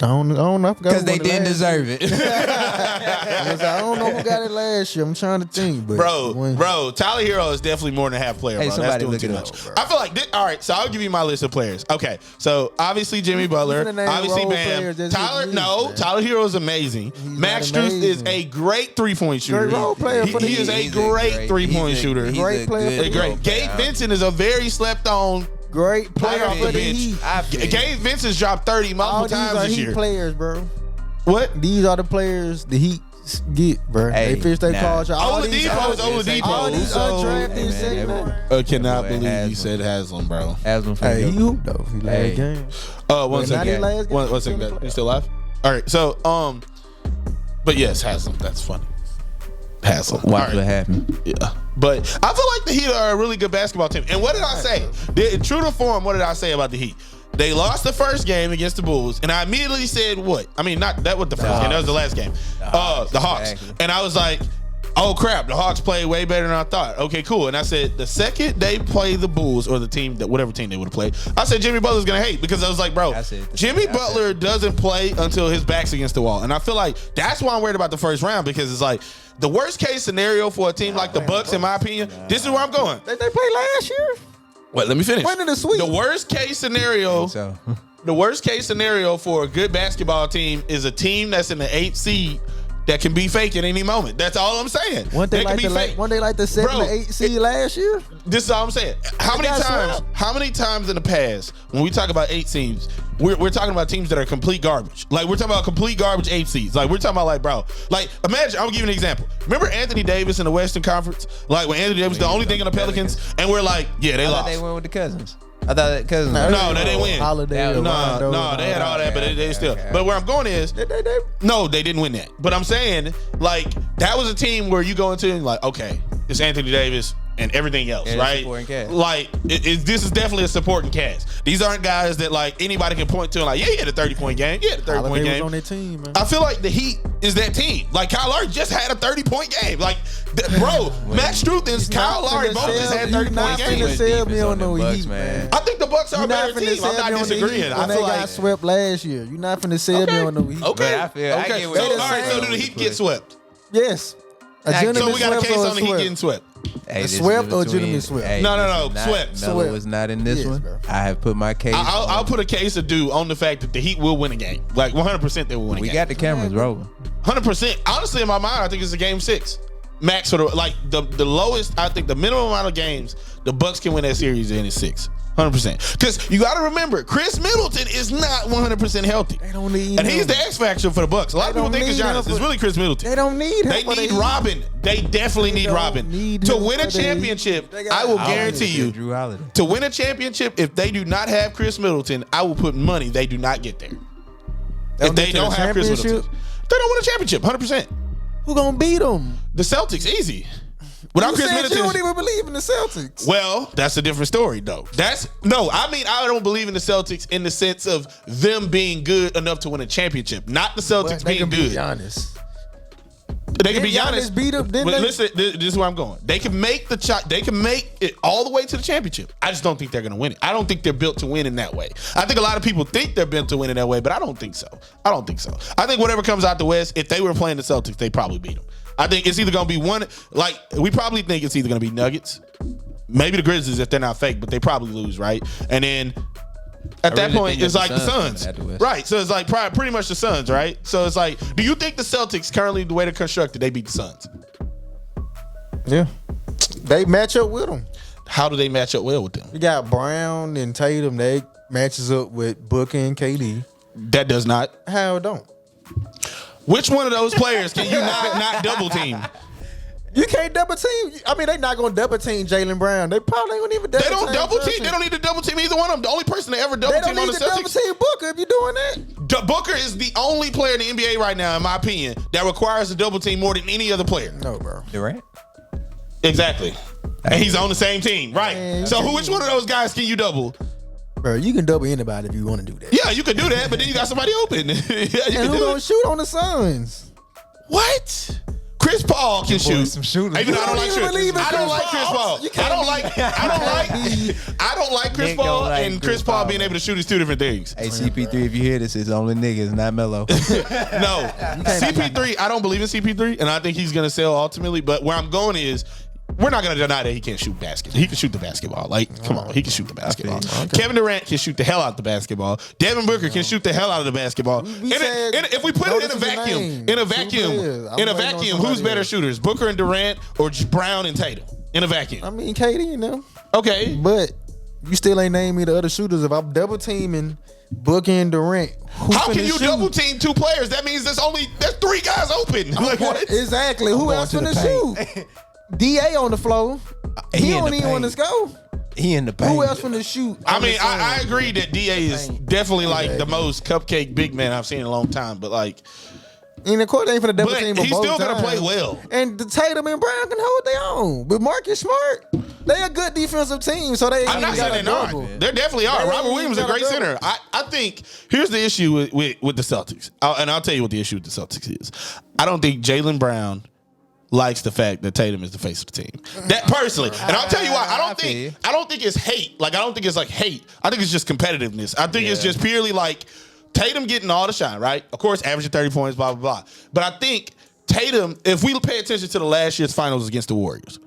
I don't know. I forgot Because they didn't deserve it. I don't know who got it last year. I'm trying to think, but Bro, Tyler Hero is definitely more than a half player, Hey, bro. That's somebody doing look too it much. up, I feel like all right, so I'll give you my list of players. Okay, so obviously Jimmy Butler, finna name obviously role Bam. players, that's Tyler, his no, list, man. Tyler Hero is amazing. Max not Strus is amazing. a great 3-point shooter. Great role player for the He is a Heat. great 3-point shooter. He's Great player for the good Heat. role Great. Gabe player. Vincent is a very slept on great player off the for the bench. Heat. I feel you. Gabe Vincent's dropped 30 All multiple these times are this Heat year. players, bro. What? These are the players the Heat get, bro. Hey, they fish their nah. culture. Oladipo is Oladipo. All these So- undrafted Hey, man, second. everyone- I cannot Boy, believe you Haslam. said Haslam, bro. Haslam for Hey, the he hooped though. He last Hey. game. One Not his second. last game. One second. You still live? All right. So, but yes, Haslam. That's funny. Haslam. Watch All right. what happened. Yeah. But I feel like the Heat are a really good basketball team. And what did I say? True to form, what did I say about the Heat? They lost the first game against the Bulls, and I immediately said what? I mean, not that was the first game. That was the last game. The Hawks. Exactly. And I was like, oh crap, the Hawks played way better than I thought. Okay, cool. And I said the second they play the Bulls or the team that whatever team they would have played, I said Jimmy Butler's gonna hate because I was like, bro, Jimmy Butler doesn't play until his back's against the wall. And I feel like that's why I'm worried about the first round because it's like the worst case scenario for a team like the Bucks, in my opinion, this is where I'm going. They played last year. Wait, let me finish. Went in the sweep. The worst case scenario. So, The worst case scenario for a good basketball team is a team that's in the 8th seed that can be fake at any moment. That's all I'm saying. One day They can be fake. One day like the 7 Bro, to 8 seed last year. This is all I'm saying. How many got times? swept. How many times in the past when we talk about 8 seeds, we're talking about teams that are complete garbage. Like we're talking about complete garbage 8 seeds. Like we're talking about like, bro. Like imagine. I'm gonna give you an example. Remember Anthony Davis in the Western Conference? Like when Anthony Davis was the only thing in the Pelicans, and we're like, yeah, they I thought lost. they went with the Cousins. I thought that Cousins. No, they didn't win. Holiday. No, they had all that, but they still. But where I'm going is, no, they didn't win that. But I'm saying, like, that was a team where you go into and like, okay, it's Anthony Davis and everything else, And right? supporting cast. Like, this is definitely a supporting cast. These aren't guys that like anybody can point to and like, yeah, he had a 30-point game. Yeah, a 30-point Holiday game. was on their team, man. I feel like the Heat is that team. Like Kyle Lowry just had a 30-point game. Like, bro, Max Strus and Kyle Lowry both just had 30-point games. Sell me on no Bucks, Heat, man. I think the Bucks are You're a not better finna team. I'm sell not me on the disagreeing. Heat I when they feel got like swept last year. You're not finna sell me on no Heat. Okay. But I feel- I okay. get So, what all you're right. So saying. do the Heat get swept? Yes. A So So gentleman we got a swept case or on the Heat swept? getting swept. Hey, this Swept is or between- legitimate swept? Hey, No, this is not- swept. Mello Swept. was not in this Yes, one. bro. I have put my case. I'll put a case of due on the fact that the Heat will win a game. Like 100% they will win a We game. got the cameras rolling. 100%. Honestly, in my mind, I think it's a game 6. Max for the like the lowest. I think the minimum amount of games the Bucks can win that series in is 6. 100%. Because you got to remember, Chris Middleton is not 100% healthy. They don't need and him. he's the X factor for the Bucks. A lot of They people don't think it's need him Giannis. for- It's really Chris Middleton. They don't need him. They for the need Heat. Robin. They definitely need don't Robin. need To him win a for the Heat. championship, They got I will Holiday. guarantee you. Drew Holiday. To win a championship, if they do not have Chris Middleton, I will put money they do not get there. If they get to don't the have Chris Middleton, championship? they don't win a championship. 100%. Who gonna beat them? The Celtics, easy. Without You Chris said you don't Middleton. even believe in the Celtics. Well, that's a different story, though. I don't believe in the Celtics in the sense of them being good enough to win a championship. Not the Celtics They being can beat good. Giannis. They can be Didn't honest. Giannis beat up, didn't they? Listen, this is where I'm going. They can make They can make it all the way to the championship. I just don't think they're going to win it. I don't think they're built to win in that way. I think a lot of people think they're built to win in that way, but I don't think so. I think whatever comes out the West, if they were playing the Celtics, they probably beat them. I think it's either going to be one. Like we probably think it's either going to be Nuggets, maybe the Grizzlies if they're not fake, but they probably lose, right? And then at that really point, think it's that like the the Suns Suns, coming out the West. right? So it's like pretty much the Suns, right? So it's like, do you think the Celtics currently the way they're constructed, they beat the Suns? Yeah. They match up with them. How do they match up well with them? You got Brown and Tatum. They matches up with Booker and KD. That does not. How it don't? Which one of those players can you not double team? You can't double team. I mean, they not gonna double team Jaylen Brown. They probably ain't gonna even double team. They don't double team. They don't need to double team either one of them. The only person to ever double team on the Celtics. They don't need to double team Booker if you're doing that. Booker is the only player in the NBA right now, in my opinion, that requires a double team more than any other player. No, bro. Durant. Exactly. And he's on the same team, right? Man, so which one of those guys can you double? Bro, you can double anybody if you want to do that. Yeah, you can do that, but then you got somebody open. Yeah, and who gonna shoot on the Suns? What? Chris Paul can shoot. Some shooting. Even though I don't like Chris. I don't like Chris Paul. I don't like Chris Paul, and Chris Paul being able to shoot is two different things. Hey, CP3, if you hear this, it's only niggas, not Mello. No, CP3. I don't believe in CP3, and I think he's gonna sell ultimately. But where I'm going is, we're not going to deny that he can't shoot basketball. He can shoot the basketball. Like, come on, he can shoot the basketball. Okay. Kevin Durant can shoot the hell out of the basketball. Devin Booker can shoot the hell out of the basketball. If we put it in a vacuum, who's better shooters, Booker and Durant or Brown and Tatum? In a vacuum. I mean, KD, you know. Okay. But you still ain't named me the other shooters. If I'm double teaming Booker and Durant, how can you double team two players? That means there's three guys open. Like, what? Exactly. Who else finna shoot? DA on the floor. He don't even want to go. He in the paint. Who else finna shoot? I mean, I agree that DA is definitely like the most cupcake big man I've seen in a long time. But like, and of course they ain't finna double team. But he's still gonna play well. And the Tatum and Brown can hold their own. But Marcus Smart, they a good defensive team, so they. I'm not saying they're not. They definitely are. Robert Williams is a great center. I think here's the issue with the Celtics, and I'll tell you what the issue with the Celtics is. I don't think Jaylen Brown likes the fact that Tatum is the face of the team. That personally. And I'll tell you why. I don't think it's hate. Like, I don't think it's like hate. I think it's just competitiveness. I think it's just purely like Tatum getting all the shine, right? Of course, averaging 30 points, blah, blah, blah. But I think Tatum, if we pay attention to the last year's finals against the Warriors,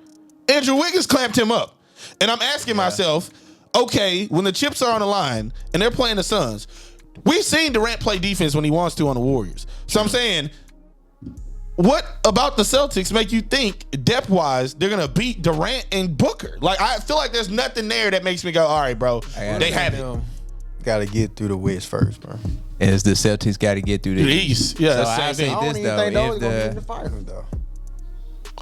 Andrew Wiggins clamped him up. And I'm asking myself, okay, when the chips are on the line and they're playing the Suns, we've seen Durant play defense when he wants to on the Warriors. So I'm saying, what about the Celtics make you think depth-wise they're gonna beat Durant and Booker? Like, I feel like there's nothing there that makes me go, all right, bro, they have it. Got to get through the West first, bro. As the Celtics got to get through the East. Yeah, so I say this though, if gonna get in the finals, though.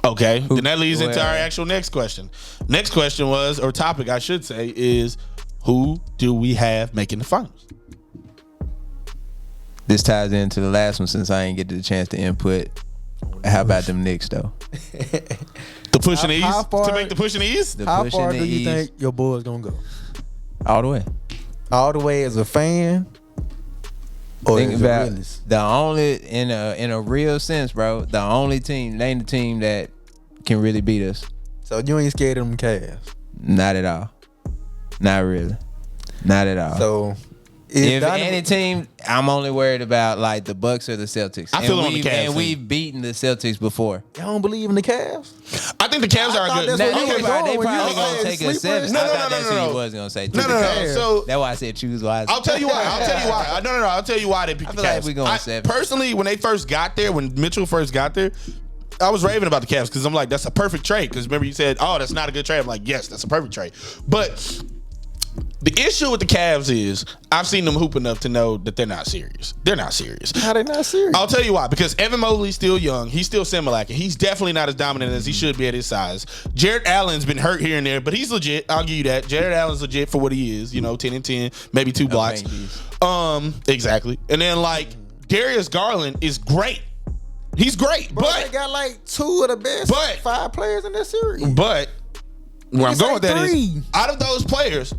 Okay, then that leads into our actual next question. Next question was, or topic I should say, is who do we have making the finals? This ties into the last one since I ain't get the chance to input. How about them Knicks though? The push in the East? To make the push in the East? How far do you think your boys gonna go? All the way. All the way as a fan? Or think about the only in a real sense, bro. The only team, name the team that can really beat us. So you ain't scared of them Cavs? Not at all. Not really. Not at all. So if any team, I'm only worried about like the Bucks or the Celtics. I feel on the Cavs. And we've beaten the Celtics before. Y'all don't believe in the Cavs? I think the Cavs are good. They probably gonna take a 7. No. That's what you was gonna say. No. So that's why I said choose wisely. I'll tell you why. I'll tell you why they picked the Cavs. Like we going 7. Personally, when they first got there, when Mitchell first got there, I was raving about the Cavs because I'm like, that's a perfect trade. Because remember you said, oh, that's not a good trade. I'm like, yes, that's a perfect trade. But the issue with the Cavs is I've seen them hoop enough to know that they're not serious. They're not serious. How they not serious? I'll tell you why. Because Evan Mobley's still young. He's still Similac. He's definitely not as dominant as he should be at his size. Jared Allen's been hurt here and there, but he's legit. I'll give you that. Jared Allen's legit for what he is. 10 and 10, maybe 2 blocks. Exactly. And then like Darius Garland is great. He's great. Bro, but they got like 2 of the best 5 players in this series. But where I'm going with that is, out of those players,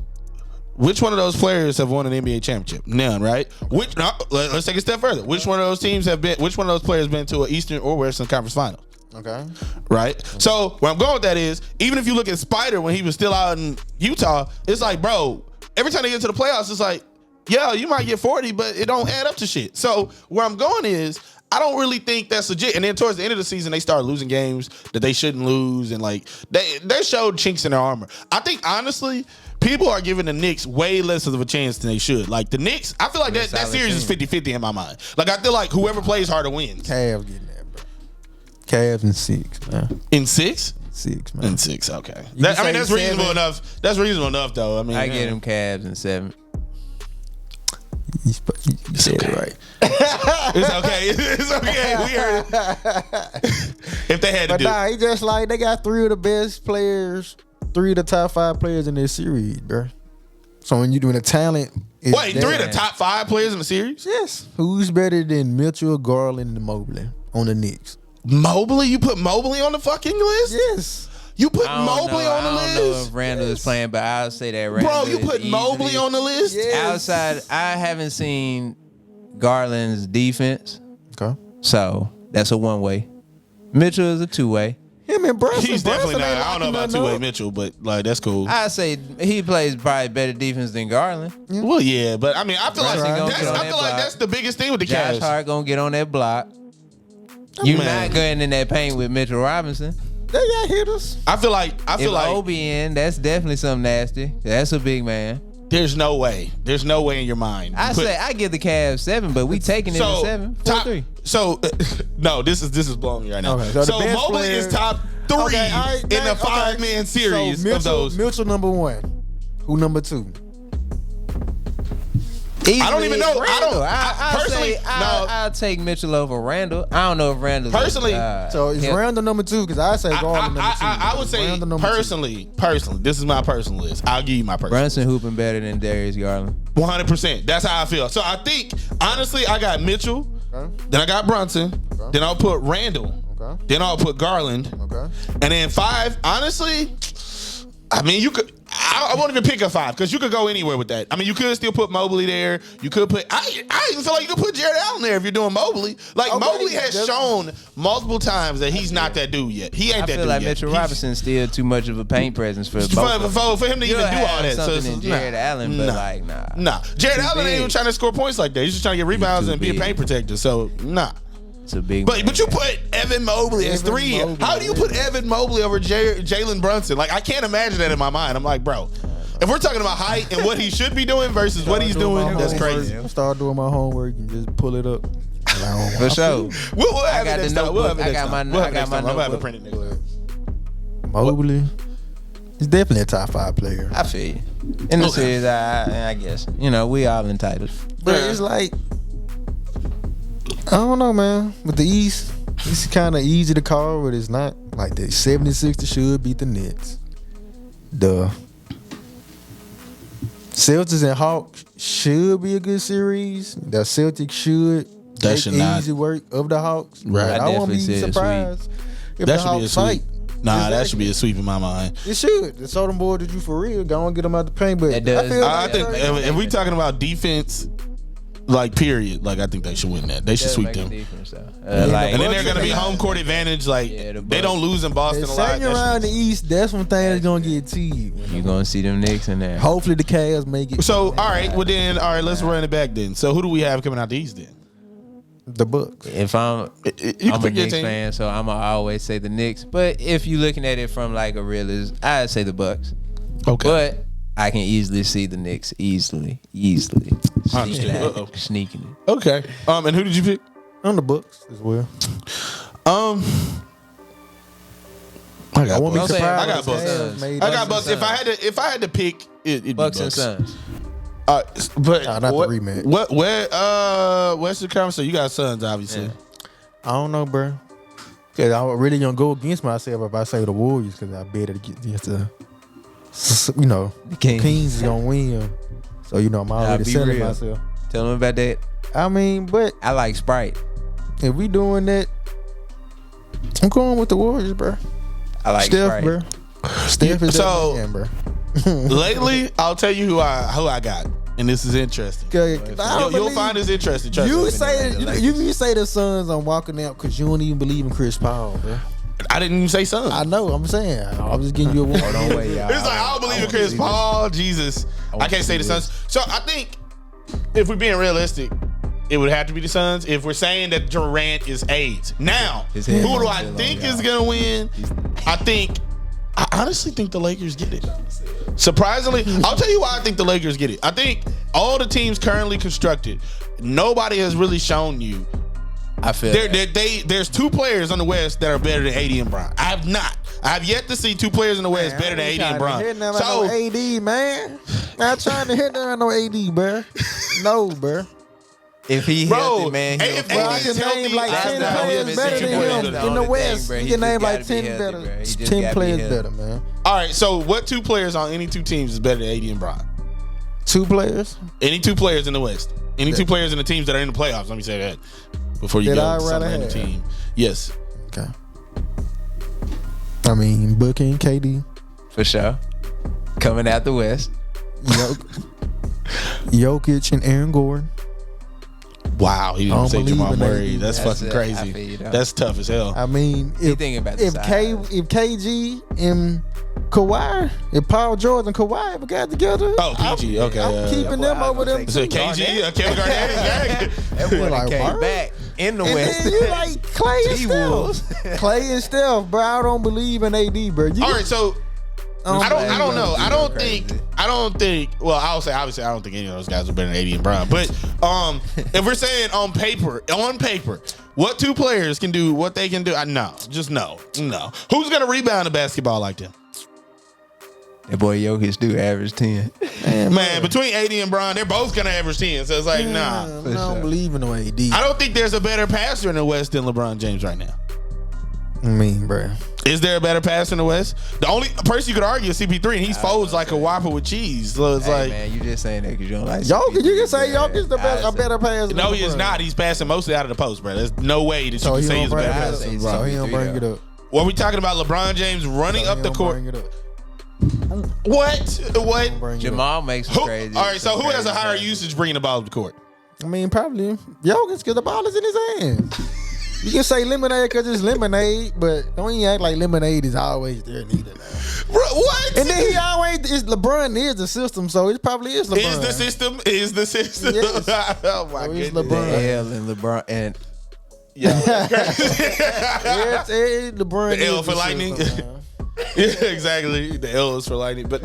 which one of those players have won an NBA championship? None, right? Let's take a step further. Which one of those teams which one of those players been to an Eastern or Western Conference final? Okay. Right? So where I'm going with that is, even if you look at Spider when he was still out in Utah, it's like, bro, every time they get to the playoffs, it's like, yeah, you might get 40, but it don't add up to shit. So where I'm going is, I don't really think that's legit. And then towards the end of the season, they start losing games that they shouldn't lose. And like, they showed chinks in their armor. I think, honestly, people are giving the Knicks way less of a chance than they should. Like, the Knicks, I feel like that series is 50-50 in my mind. Like, I feel like whoever plays harder wins. Cavs getting that, bro. Cavs in 6, man. In 6? 6, man. In 6, okay. That's reasonable enough. That's reasonable enough, though. I mean, I get them Cavs in 7. You said it right. It's okay. It's okay. We heard it. If they had to But do nah, he just like they got 3 of the best players, 3 of the top 5 players in this series, bro. So when you're doing a talent, wait, 3 of the top 5 players in the series? Yes. Who's better than Mitchell, Garland, and Mobley on the Knicks? Mobley? You put Mobley on the fucking list? Yes. You put Mobley on the list? I don't know if Randall is playing, but I'll say that Randall. Bro, you put Mobley on the list? Yes. Outside, I haven't seen Garland's defense, Okay. so that's a one-way. Mitchell is a two-way. Him and Brunson. He's definitely Brunson not. I don't know about ain't locking two-way nothing Mitchell, but like that's cool. I say he plays probably better defense than Garland. Well, yeah, but I mean, I feel like Brunson gonna that's, get on I that feel like block. that's the biggest thing with the Josh Cavs. Hart gonna get on that block. You're Man. not going in that paint with Mitchell Robinson. up. They got hitters. I feel like If Obi in, that's definitely something nasty. That's a big man. there's no way. There's no way in your mind. I say I give the Cavs 7, but we taking it in 7. 4-3. So no, this is blowing me right now. Okay, so the so best Mobley player- is top 3 Okay, all right, in the okay. 5-man series So of those. Mitchell number 1. Who number 2? I don't even know. I Randall. don't. I personally, say no. I'll take Mitchell over Randall. I don't know if Randall Personally, So it's Randall number 2 because I say Garland number 2. I would say Randall number personally, this is my personal list. I'll give you my personal. Brunson hooping better than Darius Garland. 100%. That's how I feel. So I think honestly, I got Mitchell, Okay. then I got Brunson, Okay. then I'll put Randall, Okay. then I'll put Garland, Okay. and then 5. Honestly, I mean, you could. I won't even pick a 5 because you could go anywhere with that. I mean, you could still put Mobley there. You could put. I even feel like you could put Jared Allen there if you're doing Mobley. Like Okay, Mobley has that's- shown multiple times that he's not that dude yet. He ain't I that feel dude like yet. Mitchell He's- Robinson's still too much of a paint presence for both. For him to even do all that. So Something in Jared Allen, but like nah. Nah. Jared Too Allen ain't big. even trying to score points like that. He's just trying to get rebounds too and be a big. paint protector. So nah. It's a big. But you put Evan Mobley as Evan 3. Mobley, How do you put Evan Mobley over Jalen Brunson? Like I can't imagine that in my mind. I'm like, bro, if we're talking about height and what he should be doing versus what he's doing, that's crazy. Start doing my homework and just pull it up. For sure. We'll I have got it next the time. We'll have it notebook. next I got time. my- We'll I have it got next my time. I'm gonna have it notebook. printed next time. Mobley. He's definitely a top 5 player. I feel you. In the Okay. series, I guess we all entitled. But it's like, I don't know, man. With the East, it's kind of easy to call, but it's not. Like the 76ers should beat the Nets. The Celtics and Hawks should be a good series. The Celtics should That take should not- easy work of the Hawks. Right. But I I won't definitely be said surprised if That the should be a Hawks sweep. fight. Nah, that Exactly. should be a sweep in my mind. It should. So them boys that you for real, go and get them out the paint. But That does. I feel I like think if we talking about defense, like period, like I think they should win that. They should sweep them. And then they're gonna be home court advantage. Like Yeah, the they Bucks. don't lose in Boston a lot. second That round should- the East, that's when things gonna get to you. You gonna see them Knicks in there. Hopefully the Cavs make it. So all right, well then, all right, let's run it back then. So who do we have coming out the East then? The Bucks. If I'm You can a pick your Knicks team. fan, so I'ma always say the Knicks. But if you looking at it from like a realist, I'd say the Bucks. Okay. But I can easily see the Knicks easily I understand. Uh-oh. sneaking it. Okay. And who did you pick? On the Bucks as well. I got I won't be I'm saying, surprised. I got if the Bucks. Cavs made I it. got Bucks. If I had to pick, it'd be Bucks and Suns. But Nah, not the what, rematch. what's the conference? So you got Suns, obviously. Yeah. I don't know, bro. Cause I really gonna go against myself if I say the Warriors, cause I bet it against the, the Kings. Kings is gonna win. So I'm already be selling real. myself. Tell them about that. I mean, but I like Sprite. if we doing that, I'm going with the Warriors, bro. I like Steph, Sprite. bro. Steph is So- that man, bro. Lately, I'll tell you who I got, and this is interesting. You'll find this interesting. Trust You me. say you say the Suns I'm walking out because you don't even believe in Chris Paul, bro. I didn't even say Suns. I know. I'm saying. I'm just getting you a warning. Hold on, wait, y'all. It's like I don't believe in Chris Paul. Jesus, I can't say the Suns. So I think if we're being realistic, it would have to be the Suns. If we're saying that Durant is AIDS, now who His head do is I still on, think y'all. is gonna win? I honestly think the Lakers get it. Surprisingly, I'll tell you why I think the Lakers get it. I think all the teams currently constructed, nobody has really shown you. I feel There's 2 players on the West that are better than AD and Bron. I have not. I have yet to see 2 players in the West better than AD and Bron. So AD, man. Not trying to hit there no AD, bro. No, bro. If he healthy, man, hey, if Bro, I AD can is healthy, name like that's 10 not players him. better than him in the West. bro. You He can just name like gotta be 10 healthy, better, bro. He just 10 gotta be players healthy. better, man. All right, so what two players on any two teams is better than AD and Bron? 2 players Any two players in the West. Any two players in the teams that are in the playoffs. Let me say that before you That go I'd to some rather random have. team. Yes. Okay. I mean, Booker and KD. For sure. Coming out the West. Jokic and Aaron Gordon. Wow, he I didn't don't say believe Jamal in Murray. AD. That's fucking I crazy. feel you, though. That's tough as hell. I mean, You thinking about the if KG and Kawhi, if Paul George and Kawhi ever got together, Oh, PG. Okay. I'm keeping them over them. So too. KG, Kevin Garnett. That boy Like, came word? back in the And West. then you like Clay and T-Wolves. Steph. Clay and Steph, bro. I don't believe in AD, bro. All right, so I don't know. I don't think. Well, I'll say obviously I don't think any of those guys are better than AD and Bron. But if we're saying on paper, what two players can do what they can do? No. Who's gonna rebound a basketball like them? That boy Jokic do average 10. Man, between AD and Bron, they're both gonna average 10. So it's like, nah. I don't believe in no AD. I don't think there's a better passer in the West than LeBron James right now. I mean, bro. Is there a better passer in the West? The only person you could argue is CP3, and he folds like a Whopper with cheese. So it's like, man, you just saying that because you don't like Jokic, you can say CP3, Jokic the best, a better passer. no, than he is LeBron. not. He's passing mostly out of the post, bro. There's no way that you So can he say don't he's a bring better it passer up. than So LeBron. he don't bring it up. What we talking about? LeBron James running So up he the don't court. bring it up. What? Don't bring it Jamal up. makes Who? some crazy. All right, so some who has a crazy higher passes. usage bringing the ball up the court? I mean, probably Jokic because the ball is in his hand. You can say lemonade because it's lemonade, but don't even act like lemonade is always there neither. Bro, what? And then he always is LeBron is the system, so it probably is LeBron. Is the system? Yes. Oh my So it's goodness. LeBron. The L and LeBron and It's LeBron. The L is for the lightning. system, man. Yeah, exactly. The L is for lightning. But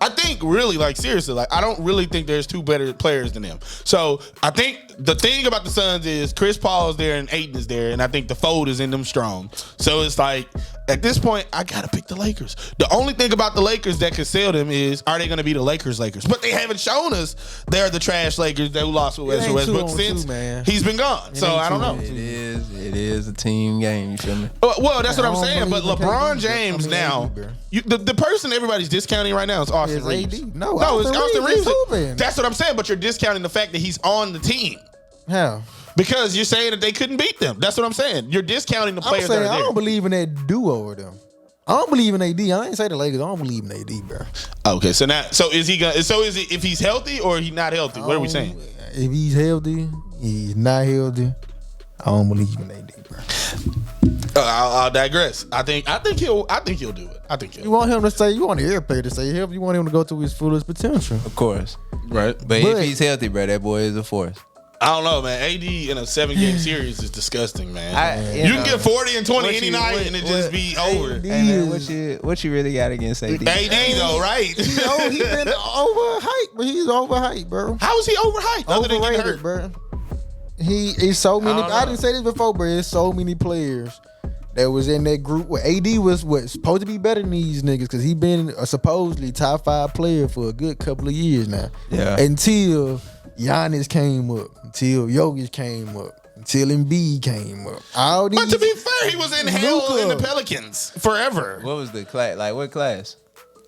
I think really, like, seriously, like, I don't really think there's two better players than them. So I think the thing about the Suns is Chris Paul is there and Ayton is there, and I think the fold is in them strong. So it's like, at this point, I gotta pick the Lakers. The only thing about the Lakers that could sell them is, are they gonna be the Lakers? But they haven't shown us they're the trash Lakers that lost with ain't Westbrook 2-on-2, since man. he's been gone. So ain't I don't know. 2-on-2. it is a team game. You feel me? Well, that's what I I'm don't saying. But believe in LeBron KD, James I mean, now, AD, bro. the person everybody's discounting right now is Austin Is Reeves. AD? No, it's Austin Austin Reeves Reeves. is hooping. That's what I'm saying. But you're discounting the fact that he's on the team How? because you're saying that they couldn't beat them. That's what I'm saying. You're discounting the I'm players saying that I are there. don't believe in that duo over them. I don't believe in AD. I ain't say the Lakers. I don't believe in AD, bro. Okay, so now, is he gonna? So is it if he's healthy or he not healthy? What are we saying? If he's healthy, he's not healthy. I don't believe in AD, bro. I'll digress. I think he'll do it. I think he'll. You want him to say, you want the air player to say healthy. You want him to go to his fullest potential. Of course. Right. But if he's healthy, bro, that boy is a force. I don't know, man. AD in a 7-game series is disgusting, man. You You can get 40 and 20 what any you- night what- and it what- just be over. AD Hey man, is- what you really got against AD? AD though, right? He been overhyped, but he's overhyped, bro. How is he overhyped? Other than getting Overrated, hurt? bro. He is so many. don't know. I didn't say this before, but there's so many players that was in that group where AD was supposed to be better than these niggas because he been a supposedly top 5 player for a good couple of years now. Yeah. Until Giannis came up, until Jokic came up, until Embiid came up. All these. But to be fair, he was in hell in the Luka. Pelicans forever. What was the class? Like what class?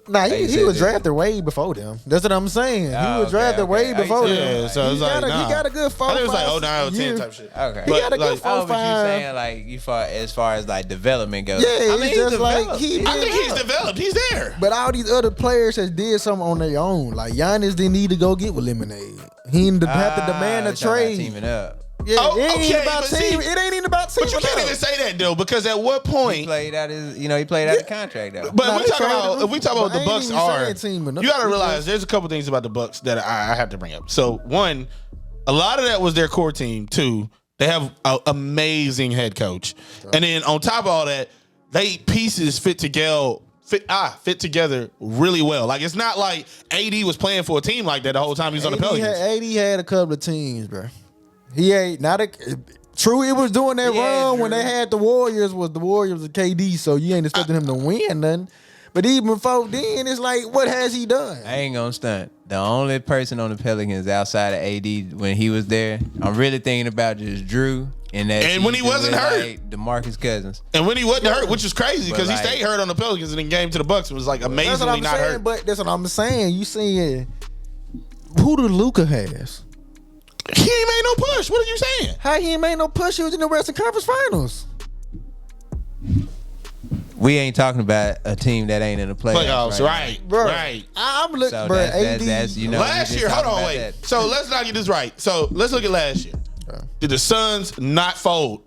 Nah, you he said was that. drafted way before them. That's what I'm saying. Oh, He was okay, drafted okay. way I before see. them. Yeah, so it's he like, he got a good 4 I think it was like 5 09 or 10 years. type shit. Okay. He got a good like, 4 Oh, but you 5. saying like as far as like development goes? Yeah, I mean, it's he's just like developed. he I think he's did. developed. He's there. But all these other players has did something on their own. Like Giannis didn't need to go get with lemonade. He didn't have to demand a you're talking about trade. teaming up. Yeah, Oh, it ain't okay, even about but team. see- It ain't even about team. But you can't even say that though, because at what He point? played out his, he played out the contract though. But Nah, if we they talk traded about him. if we talk about what But the I ain't Bucks even are, saying team enough. you got to realize there's a couple things about the Bucks that I have to bring up. So one, a lot of that was their core team. Two, they have an amazing head coach, and then on top of all that, they pieces fit together really well. Like it's not like AD was playing for a team like that the whole time he was on the Pelicans. AD had a couple of teams, bro. He ain't not a. True, it was doing that Yeah, run when Drew. they had the Warriors. Was the Warriors of KD? So you ain't expecting him to win nothing. But even before then, it's like, what has he done? I ain't gonna stunt. The only person on the Pelicans outside of AD when he was there, I'm really thinking about just Drew. And when he wasn't hurt, like DeMarcus Cousins. And when he wasn't hurt, which is crazy because like, he stayed hurt on the Pelicans and then came to the Bucks and was like amazingly not hurt. But that's what I'm saying. You saying who do Luka has? He ain't made no push. What are you saying? How he ain't made no push? He was in the Western Conference Finals. We ain't talking about a team that ain't in the playoffs. Right, bro. Right. I'm looking, so bro. That's, you know, last year, hold on, wait. That. So let's not get this right. So let's look at last year. Did the Suns not fold?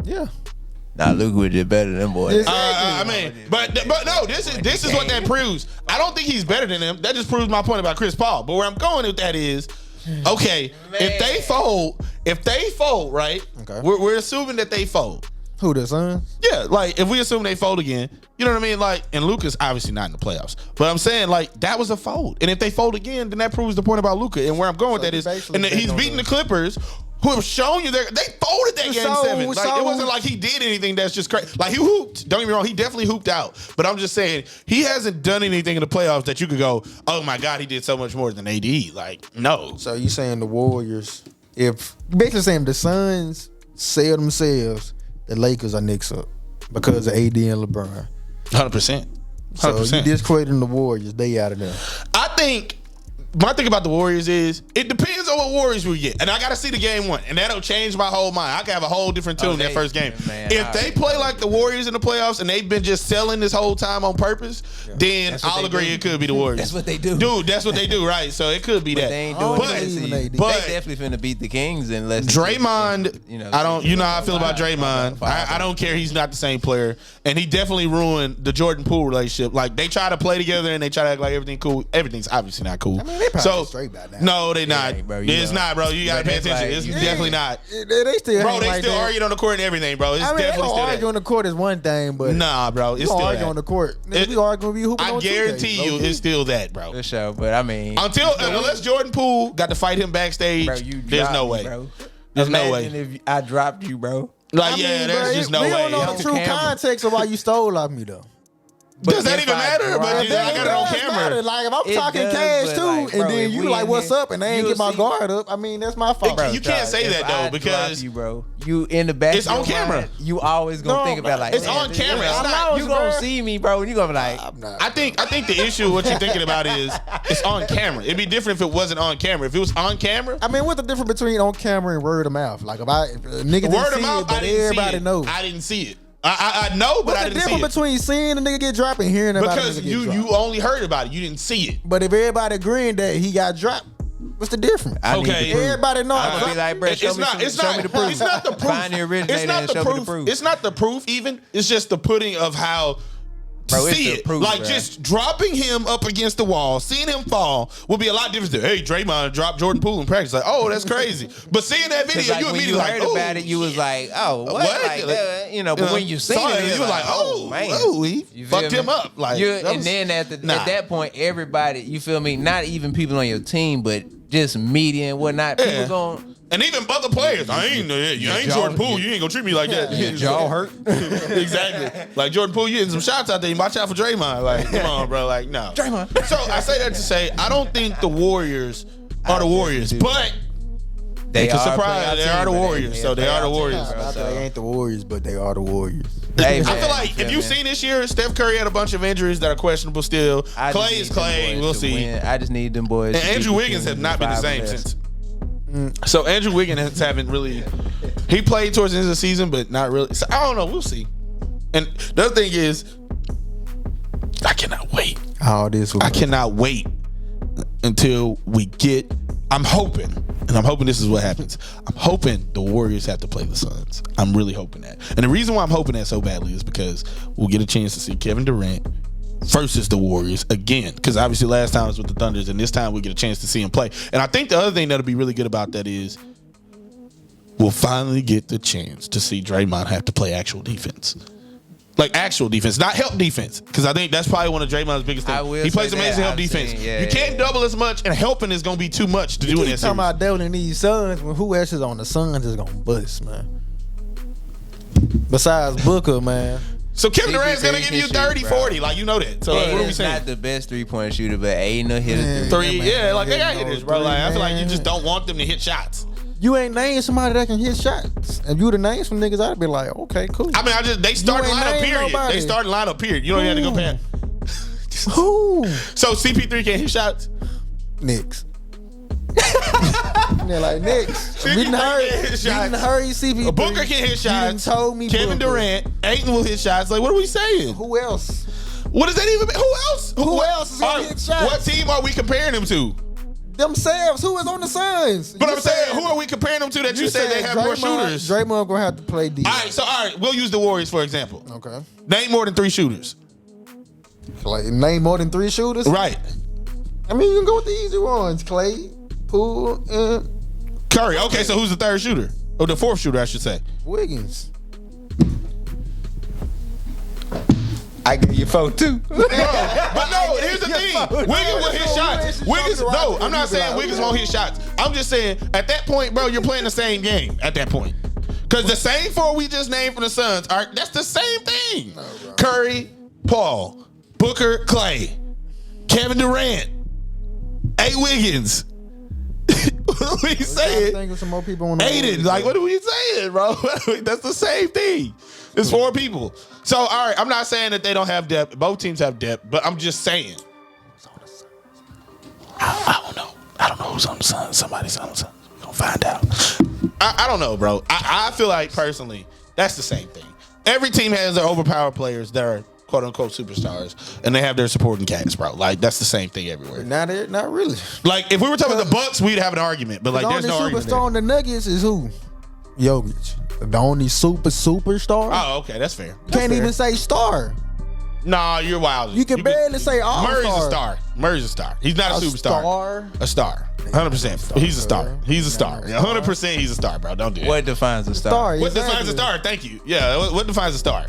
Yeah. Nah, Luka did better than them boys. I mean, but no, this is what that proves. I don't think he's better than them. That just proves my point about Chris Paul. But where I'm going with that is, okay, if they fold, right? Okay. We're assuming that they fold. Who, the Suns? Yeah, like if we assume they fold again, you know what I mean? Like, and Luka's obviously not in the playoffs, but I'm saying like that was a fold, and if they fold again, then that proves the point about Luka. And where I'm going with that is, and he's beating the Clippers, who have shown you they folded that game 7. Like it wasn't like he did anything that's just crazy. Like he hooped. Don't get me wrong, he definitely hooped out. But I'm just saying he hasn't done anything in the playoffs that you could go, oh my God, he did so much more than AD. Like no. So you saying the Warriors? If basically saying the Suns sell themselves, the Lakers are next up because of AD and LeBron. 100%. So you discrediting the Warriors, they out of there. I think my thing about the Warriors is it depends on what Warriors we get. And I got to see the game one. And that'll change my whole mind. I can have a whole different tune that first game. Man, if they play like the Warriors in the playoffs and they've been just selling this whole time on purpose, then I'll agree it could be the Warriors. That's what they do. Dude, that's what they do, right? So it could be that. They ain't doing it. They definitely finna beat the Kings unless Draymond, you know how I feel about Draymond. I don't care. He's not the same player. And he definitely ruined the Jordan Poole relationship. Like they try to play together and they try to act like everything cool. Everything's obviously not cool. I mean, they probably straight by now. No, they not. Bro, it's not, bro. You gotta pay attention. It's definitely not. They still arguing on the court and everything, bro. It's definitely still arguing on the court is one thing, but nah, bro. It's still arguing on the court. We arguing, we hooping on Tuesday. I guarantee you, it's still that, bro. For sure, but I mean, unless Jordan Poole got to fight him backstage, bro, there's no way. Bro. There's no way. If I dropped you, bro. Like, there's just no way. We don't know the true context of why you stole off me, though. Does that even matter? But I got it on camera. Like if I'm talking cash too, and then you like, "What's up?" and they ain't get my guard up. I mean, that's my fault. You can't say that though because you in the back. It's on camera. You always gonna think about like it's on camera. It's not. You gonna see me, bro, and you gonna be like, I think the issue what you're thinking about is it's on camera. It'd be different if it wasn't on camera. If it was on camera, I mean, what's the difference between on camera and word of mouth? Like if a nigga word of mouth, I didn't everybody knows. I didn't see it. I know, but I didn't see it. What's the difference between seeing a nigga get dropped and hearing about because a nigga get dropped? You only heard about it. You didn't see it. But if everybody agreeing that he got dropped, what's the difference? Okay, everybody know. I'm gonna be like, bro, show me the proof. It's not the proof. Find the originator and show me the proof. It's not the proof even. It's just the putting of how. Bro, see it. Proof, like bro. Just dropping him up against the wall, seeing him fall would be a lot different than, hey, Draymond dropped Jordan Poole in practice. Like, oh, that's crazy. But seeing that video, you immediately heard about it, you was like, oh, what? Like, but when you seen it, you were like, oh, man, he fucked him up. Like, and then at that point, everybody, you feel me? Not even people on your team, but just media and whatnot. People going. And even other players, I ain't Jordan Poole. You ain't gonna treat me like that. Your jaw hurt. Exactly. Like Jordan Poole, you hitting some shots out there. You watch out for Draymond. Like, come on, bro. Like, no. Draymond. So I say that to say I don't think the Warriors are the Warriors, but they are surprised. They are the Warriors. So they are the Warriors. They ain't the Warriors, but they are the Warriors. Hey, man, I feel like if you've seen this year, Steph Curry had a bunch of injuries that are questionable still. Clay is Clay. We'll see. I just need them boys. And Andrew Wiggins has not been the same since. So Andrew Wiggins haven't really. He played towards the end of the season, but not really. So I don't know. We'll see. And the other thing is, I cannot wait. I cannot wait until we get. I'm hoping this is what happens. I'm hoping the Warriors have to play the Suns. I'm really hoping that. And the reason why I'm hoping that so badly is because we'll get a chance to see Kevin Durant versus the Warriors again, because obviously last time was with the Thunders, and this time we get a chance to see him play. And I think the other thing that'll be really good about that is we'll finally get the chance to see Draymond have to play actual defense. Like actual defense, not help defense, because I think that's probably one of Draymond's biggest things. He plays amazing help defense. You can't double as much, and helping is going to be too much to do in that series. Talking about doubling these Suns, when who else is on the Suns is going to bust, man. Besides Booker, man. So Kevin Durant's gonna give you 30, 40. Like, you know that. So what are we He's saying? not the best 3-point shooter, but Aiden will hit a Three, Yeah, man. like they got Yeah, hitters, bro. Like I feel like you man. just don't want them to hit shots. You ain't named somebody that can hit shots. If you would have named some niggas, I'd be like, okay, cool. I mean, they starting ain't lineup named period. nobody. They starting lineup period. You don't even have to go past. Who? So CP3 can't hit shots. Knicks. They're like Knicks. We didn't CP3 hurry. can't hit We shots. didn't hurry CP3. Booker can hit You shots. done told me Kevin Booker. Durant, Ayton will hit shots. Like, what are we saying? Who else? What does that even mean? Who else? Who else is gonna hit shots? What team are we comparing them to? Themselves. Who is on the Suns? But You I'm saying, said- who are we comparing them to that you say they have more shooters? Draymond gonna have to play D. All right, we'll use the Warriors for example. Okay. Name more than 3 shooters. Like name more than 3 shooters. Right. I mean, you can go with the easy ones: Clay, Poole, and Curry. Okay, so who's the 3rd shooter? Or the 4th shooter, I should say. Wiggins. I give you 4 too. But no, here's the thing. Wiggins will hit shots. Wiggins, no, I'm not saying Wiggins won't hit shots. I'm just saying, at that point, bro, you're playing the same game at that point. Because the same 4 we just named for the Suns, that's the same thing. Curry, Paul, Booker, Clay, Kevin Durant, A. Wiggins. What are we saying? Think of some more people on the Aiden, like, what are we saying, bro? That's the same thing. It's 4 people. So, all right, I'm not saying that they don't have depth. Both teams have depth, but I'm just saying. I don't know. I don't know who's on the Suns. Somebody's on the Suns. We're going to find out. I don't know, bro. I feel like, personally, that's the same thing. Every team has their overpowered players that are quote-unquote superstars, and they have their supporting cast, bro. Like, that's the same thing everywhere. Not really. Like, if we were talking about the Bucks, we'd have an argument, but, like, there's no argument superstar on the Nuggets is who? Jokic. The only superstar. Oh, okay, that's fair. You can't even say star. Nah, you're wild. You can barely say all Murray's star. a star. Murray's a star. He's not a superstar. Star? A star. 100%. He's a star. He's a star. 100% he's a star, bro. Don't do that. What defines a star? Star. What exactly. defines a star? Thank you. Yeah, what defines a star?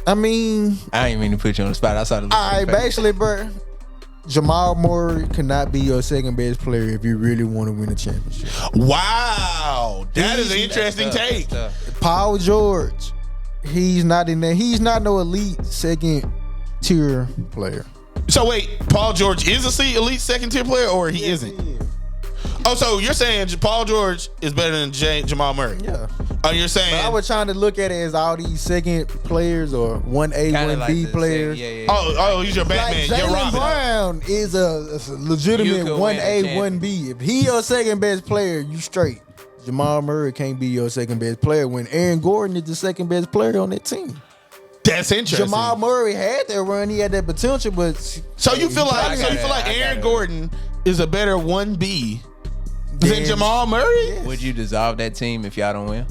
I mean, I ain't mean to put you on the spot. I saw the look all on right, your face. basically, bro, Jamal Murray cannot be your second best player if you really want to win a championship. Wow. That is an interesting That's tough. take. That's tough. Paul George, he's not in there. He's not no elite second tier player. So wait, Paul George is a elite second tier player or he isn't? Oh, so you're saying Paul George is better than Jamal Murray? Yeah. Oh, you're saying But I was trying to look at it as all these second players or 1A, Kinda 1B like the players. yeah. Oh, he's your Like Batman. You're Jaylen Robin. Brown is a legitimate You could win a 1A, champion. 1B. If he your second best player, you straight. Jamal Murray can't be your second best player when Aaron Gordon is the second best player on that team. That's interesting. Jamal Murray had that run, he had that potential, but So you feel I got like it. Aaron Gordon is a better 1B than Jamal Murray? Yeah. Would you dissolve that team if y'all don't win?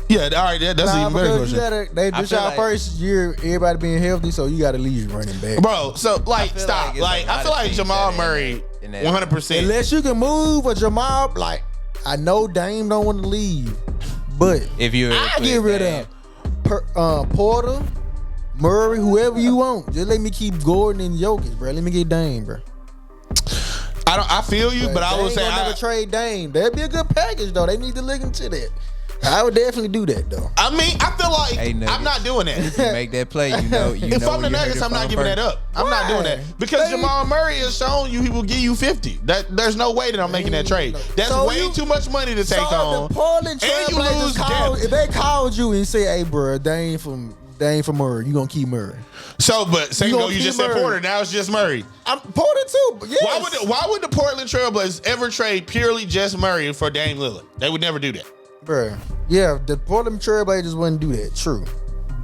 Yeah, all right, that's an even better because question. this feel our like- first year, everybody being healthy, so you got to leave running back. Bro, so like feel stop. like it's Like a lot I feel of like teams Jamal that Murray in that- 100%. Unless you can move a Jamal, like I know Dame don't want to leave, but If you I get rid of Porter, Murray, whoever you want. Just let me keep Gordon and Jokic, bro. Let me get Dame, bro. I feel you, but I They would ain't say gonna never trade Dame. That'd be a good package though. They need to look into that. I would definitely do that though. I mean, I feel like Hey, Nuggets. I'm not doing that. If you make that play, you know. If I'm the Nuggets, I'm not giving that up. I'm not doing that because They- Jamal Murray has shown you he will give you 50. There's no way that I'm making that trade. That's So way you- too much money to take So on. the Portland And you Trailblazers lose called, depth. if they called you and say, "Hey, bro, Dame from Murray, you gonna keep Murray?" So, but same You though gonna you keep just said Murray. Porter. Now it's just Murray. I'm Porter too. But yes. Why would the Portland Trailblazers ever trade purely just Murray for Dame Lillard? They would never do that. Bruh. Yeah, the Portland Trailblazers wouldn't do that. True.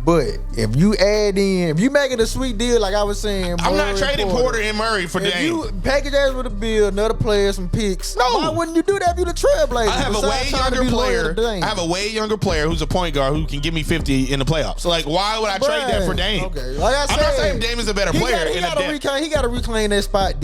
But if you add in, if you make it a sweet deal, like I was saying, I'm not Murray, trading Porter and Murray for If Dame. you package that with a bill, another player, some picks, No. why wouldn't you do that if you the Trailblazers? I have a Besides way trying to younger be loyal player. to Dame. I have a way younger player who's a point guard who can give me 50 in the playoffs. So like, why would I trade that for Dame? Okay, like I said, I'm not saying Dame is a better player He in a got to reclaim that spot.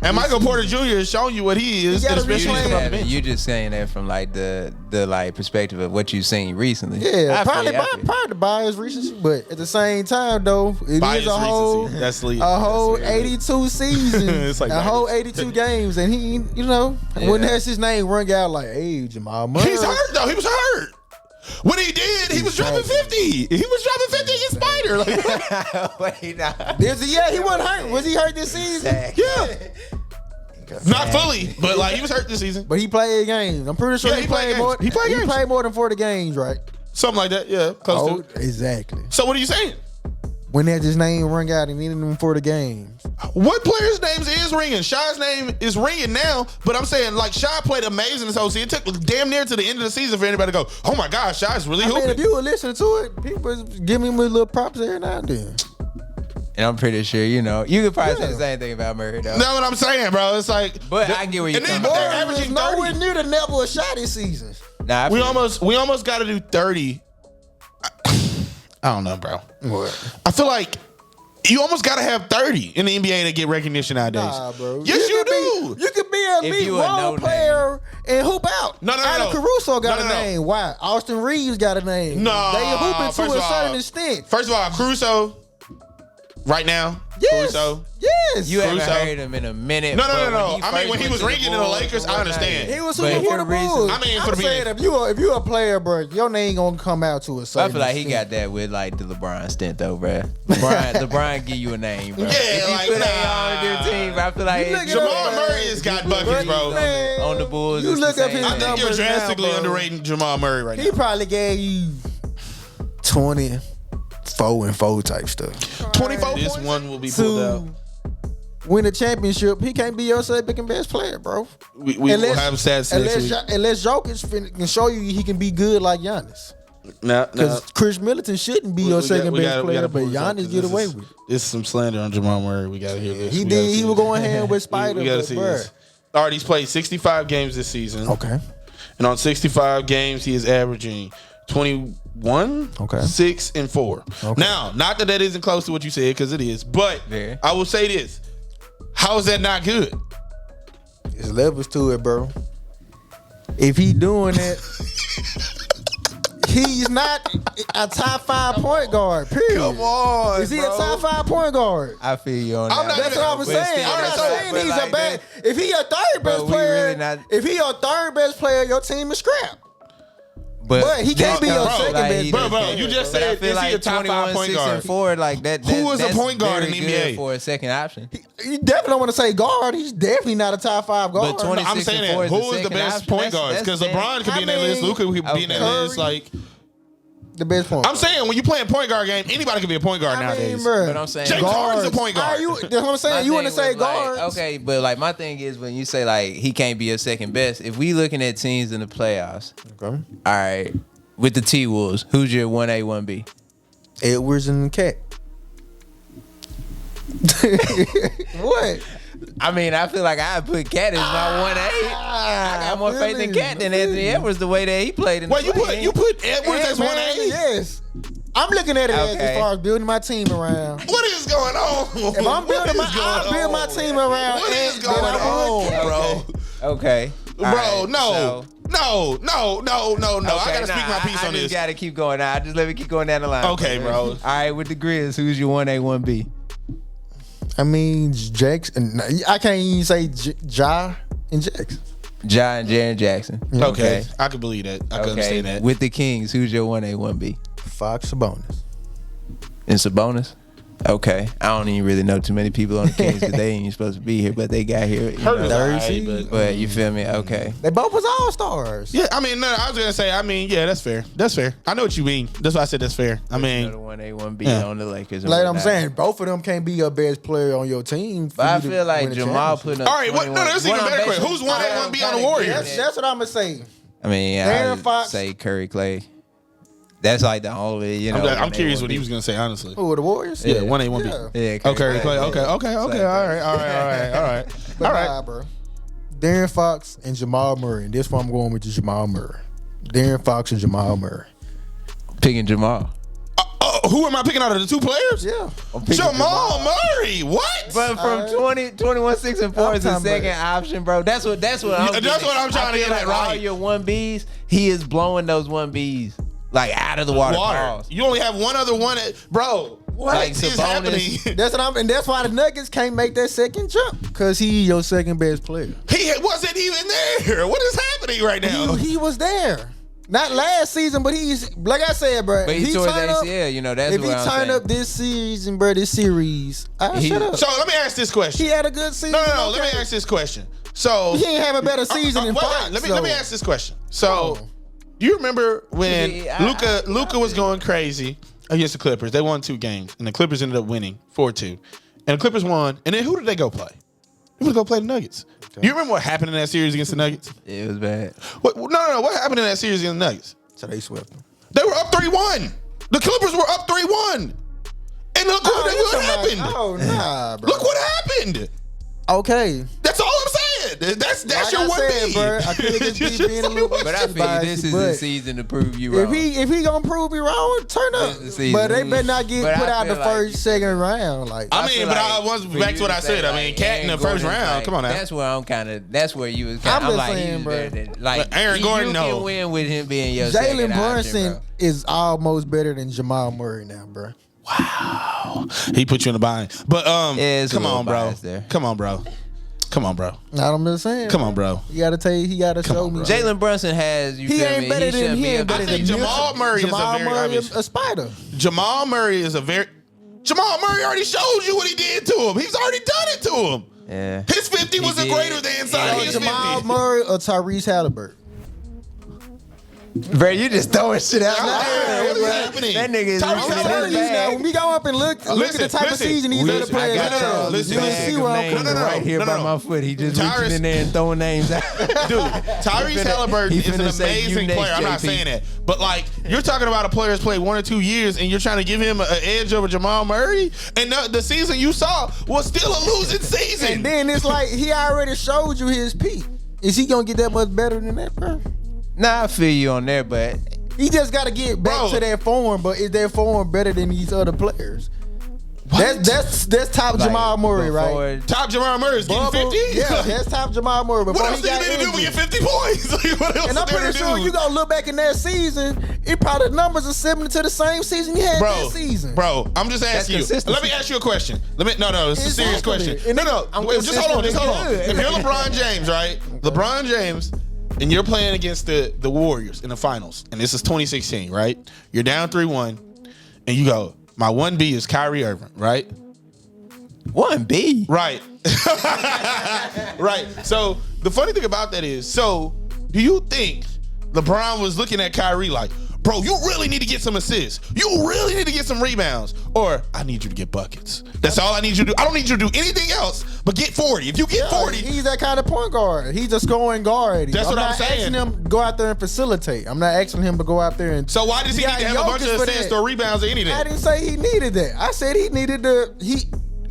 And Michael Porter Jr. has shown you what he is, He gotta especially reclaim coming off the Yeah, bench. you just saying that from like the like perspective of what you've seen recently. Yeah, I feel you, I probably feel you. bias recency, but at the same time though, it Bias is a whole recency. That's lead. a whole That's 82 seasons, It's like a whole bias. 82 games, and he, wouldn't have his name rung out like, "Hey, Jamal Murray." He's hurt though. He was hurt. When he did, he was dropping 50. He was dropping 50 against Spider. Wait, nah. He wasn't hurt. Was he hurt this season? Yeah. Not fully, but like he was hurt this season. But he played games. I'm pretty sure Yeah, he played more. He played more than 40 games, right? Something like that, yeah. Close to. Exactly. So what are you saying? When that his name rung out and needed him for the games. What players' names is ringing? Shai's name is ringing now, but I'm saying like Shai played amazing this whole season. It took damn near to the end of the season for anybody to go, oh my gosh, Shai's really hooping. I mean, if you were listening to it, people was giving him a little props every now and then. And I'm pretty sure, you could probably say the same thing about Murray, though. That's what I'm saying, bro. It's like, but I get where you're coming from. They're Averaging nowhere 30. near the level of shot this season. Nah, We almost got to do 30. I don't know, bro. What? I feel like you almost got to have 30 in the NBA to get recognition nowadays. Nah, bro. Yes, you do. You could be an elite role player and hoop out. No. Caruso got No. a name. Why? Austin Reeves got a name. No. They hooping to a certain extent. First of all, Caruso, right now, Yes. Caruso. Yes. You haven't Caruso. heard him in a minute. No. but I mean, when he was ringing in the Lakers, I understand. He was But hooping for the here Bulls. I mean, I'm for the saying if you a player, bro, your name gonna come out to a certain I feel like he extent. got that with like the LeBron stint though, bro. LeBron give you a name, bro. Yeah, if you like, put nah. on your team, I feel like You look at Jamal him, Murray has got buckets, bro. Man, on the Bulls. you it's look the up same his I thing. think you're numbers drastically now, bro. underrating Jamal Murray right He now. probably gave you 24 type stuff. 24 This points? One will be pulled out. To win a championship, he can't be your second best player, bro. We will have stats next week. Unless Jokic can show you he can be good like Giannis. Because Chris Middleton shouldn't be your second best player, but Giannis get away with it. This is some slander on Jamal Murray. We got to hear this. He did. He was going hand with Spider. We got to see this. All right, he's played 65 games this season. Okay. And on 65 games, he is averaging 21, 6, and 4. Okay. Now, not that isn't close to what you said, because it is, but I will say this. How is that not good? There's levels to it, bro. If he doing it, he's not a top 5 point guard, period. Come on, Is he a top 5 point guard? I feel you on that. That's what I'm saying. I'm not saying he's a bad. If he a third best player, your team is scrap. But he can't be your second best. Bro, you just said is he a top 5 point guard? 6 and 4, like that. Who is a that's point guard in very the good NBA? for a second option? You definitely don't want to say guard. He's definitely not a top 5 guard. But 26 I'm saying and 4 that. is Who is the second best option. point guards? Because LeBron could be in that list. Luka could be in that list. Like the best point. I'm saying when you play a point guard game, anybody can be a point guard nowadays. But I'm saying James Harden's a point guard. That's what I'm saying. You want to say guards? Okay, but like my thing is when you say like he can't be a second best. If we looking at teams in the playoffs, Okay. all right, with the T-Wolves, who's your 1A, 1B? Edwards and Cat. What? I mean, I feel like I put Cat as my 1A. I got more faith in Cat than Anthony Edwards the way that he played in the Wait, you put Edwards as 1A? Yes. I'm looking at it as far as building my team around. What is going on? If I'm building my team around. What is going on, bro? Okay. Bro, no. No. I gotta speak my piece on I this. just gotta keep going. Just let me keep going down the line. Okay, bro. All right, with the Grizz, who's your 1A, 1B? I mean, Jackson. I can't even say Ja and Jackson. Ja and Jaren Jackson. Okay. I can believe that. I can understand that. With the Kings, who's your 1A, 1B? Fox Sabonis. And Sabonis? Okay. I don't even really know too many people on the Kings because they ain't supposed to be here, but they got here. But you feel me? Okay. They both was all-stars. Yeah, I mean, no, I was gonna say, yeah, that's fair. That's fair. I know what you mean. That's why I said that's fair. I mean, 1A, 1B on the Lakers. Like I'm saying, both of them can't be your best player on your team. But I feel like Jamal putting up. All right, no, that's even better question. Who's 1A, 1B on the Warriors? That's what I'm gonna say. I mean, Aaron I Fox. say Curry, Clay. That's like the only, I'm curious what he was gonna say, honestly. Who, the Warriors? Yeah, 1A, 1B. Yeah, Okay, Clay. Okay. All right. But nah, bro. Darren Fox and Jamal Murray. And this one I'm going with Jamal Murray. Darren Fox and Jamal Murray. Picking Jamal. Who am I picking out of the two players? Yeah. Jamal Murray. What? But from 21, 6, and 4 is the second option, bro. That's what I'm That's what I'm trying to get at, right? All your 1Bs, he is blowing those 1Bs like out of the water. You only have one other one, bro. What like is happening? That's why the Nuggets can't make that second jump, because he your second best player. He wasn't even there. What is happening right now? He was there. Not last season, but he's like I said, bro. But he tore his ACL. You know, that's if what I'm he turned up this season, bro, this series, shut up. So let me ask this question. He had a good season. No. Let me ask this question. So he ain't have a better season than Fox. Let me ask this question. So, do you remember when Luka was going crazy against the Clippers? They won 2 games, and the Clippers ended up winning 4-2. And the Clippers won. And then who did they go play? They would go play the Nuggets. Okay. You remember what happened in that series against the Nuggets? It was bad. No. What happened in that series against the Nuggets? So they swept them. They were up 3-1. The Clippers were up 3-1. And look what happened. Oh, nah, bro. Look what happened. Okay. That's all I'm saying. That's like your one B. Bro, I could have just being a little bit. But I feel this is the season to prove you wrong. If he gonna prove me wrong, turn up. But they better not get put out the first, second round. Like I mean, but I was back to what I said. I mean, Cat in the first round. Come on now. That's where I'm kind of. That's where you was. I'm like, saying, bro. Like Aaron Gordon, you can win with him being your Jalen Brunson is almost better than Jamal Murray now, bro. Wow, he put you in the bind. But come on, bro. Come on, bro. Come on, bro. I'm just saying. Come on, bro. You gotta tell you. He gotta show me. Jalen Brunson has. He ain't better than. He ain't better than Jamal Murray. Jamal Murray is a spider. Jamal Murray is a very. Jamal Murray already showed you what he did to him. He's already done it to him. Yeah. His 50 was a greater than inside his 50. Jamal Murray or Tyrese Halliburton. Bro, you just throwing shit out. What is happening? That nigga is when we go up and look at the type of season these other players have. Listen, see where I'm coming right here by my foot. He just reaching in there and throwing names out. Dude, Tyrese Halliburton is an amazing player. I'm not saying that. But, like, you're talking about a player that's played 1 or 2 years, and you're trying to give him an edge over Jamal Murray? And the season you saw was still a losing season. And then it's like he already showed you his peak. Is he going to get that much better than that, bro? Nah, I feel you on there, but he just got to get back to that form. But is that form better than these other players? That's top like Jamal Murray, right? Top Jamal Murray is getting 50? Yeah, that's top Jamal Murray. What else did he do to get 50 points? What else and I'm pretty sure you going to look back in that season, it probably numbers are similar to the same season you had that season. Bro, I'm just asking you. Let me ask you a question. No, it's a serious question. No, wait, just hold on. If you're LeBron James, right? LeBron James, and you're playing against the Warriors in the finals, and this is 2016, right? You're down 3-1, and you go, my 1B is Kyrie Irving, right? 1B? Right. Right. So the funny thing about that is, do you think LeBron was looking at Kyrie like, bro, you really need to get some assists. You really need to get some rebounds. Or, I need you to get buckets. That's all I need you to do. I don't need you to do anything else but get 40. If you get 40. He's that kind of point guard. He's a scoring guard. That's what I'm saying. I'm not asking him to go out there and facilitate. I'm not asking him to go out there and. So why does he need to have a bunch of assists or rebounds or anything? I didn't say he needed that. I said he needed to.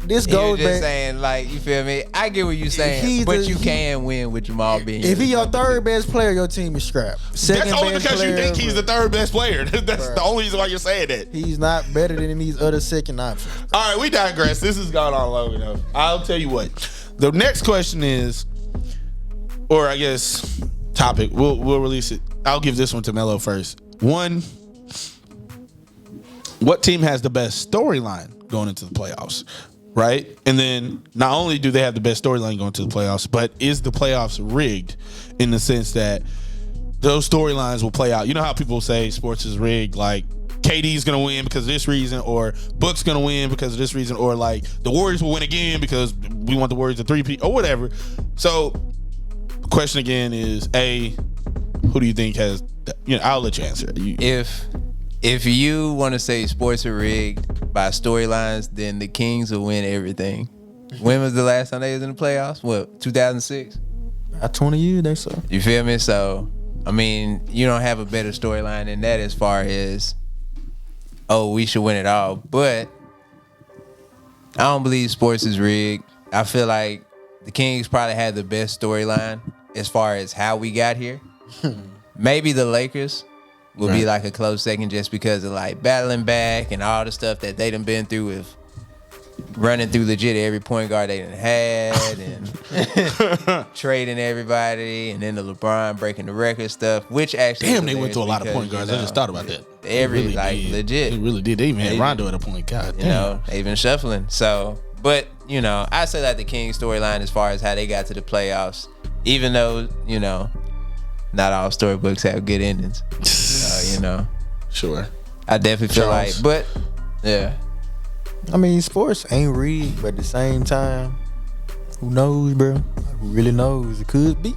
This goes back. Just saying, like, you feel me? I get what you're saying, but you can win with Jamal being. If he's your third best player, your team is scrapped. That's only because you think he's the third best player. That's the only reason why you're saying that. He's not better than these other second options. All right, we digress. This has gone on long enough. I'll tell you what. The next question is, or I guess topic. We'll release it. I'll give this one to Mello first. One, what team has the best storyline going into the playoffs? Right? And then not only do they have the best storyline going to the playoffs, but is the playoffs rigged in the sense that those storylines will play out? You know how people say sports is rigged, like KD's going to win because of this reason, or Book's going to win because of this reason, or like the Warriors will win again because we want the Warriors to 3-peat or whatever. So the question again is, A, who do you think has, I'll let you answer. If you want to say sports are rigged by storylines, then the Kings will win everything. When was the last time they was in the playoffs? What, 2006? 20 years, they so. You feel me? So, I mean, you don't have a better storyline than that as far as, we should win it all. But I don't believe sports is rigged. I feel like the Kings probably had the best storyline as far as how we got here. Maybe the Lakers will be like a close second just because of like battling back and all the stuff that they done been through with running through legit every point guard they done had and trading everybody, and then the LeBron breaking the record stuff, which actually they went through a lot of point guards. I just thought about that. Legit. They really did. They even had Rondo at a point. God damn. They've been shuffling. So, but I say that the Kings storyline as far as how they got to the playoffs, even though not all storybooks have good endings. You know. Sure. I definitely feel like, but yeah. I mean, sports ain't rigged, but at the same time, who knows, bro? Who really knows? It could be.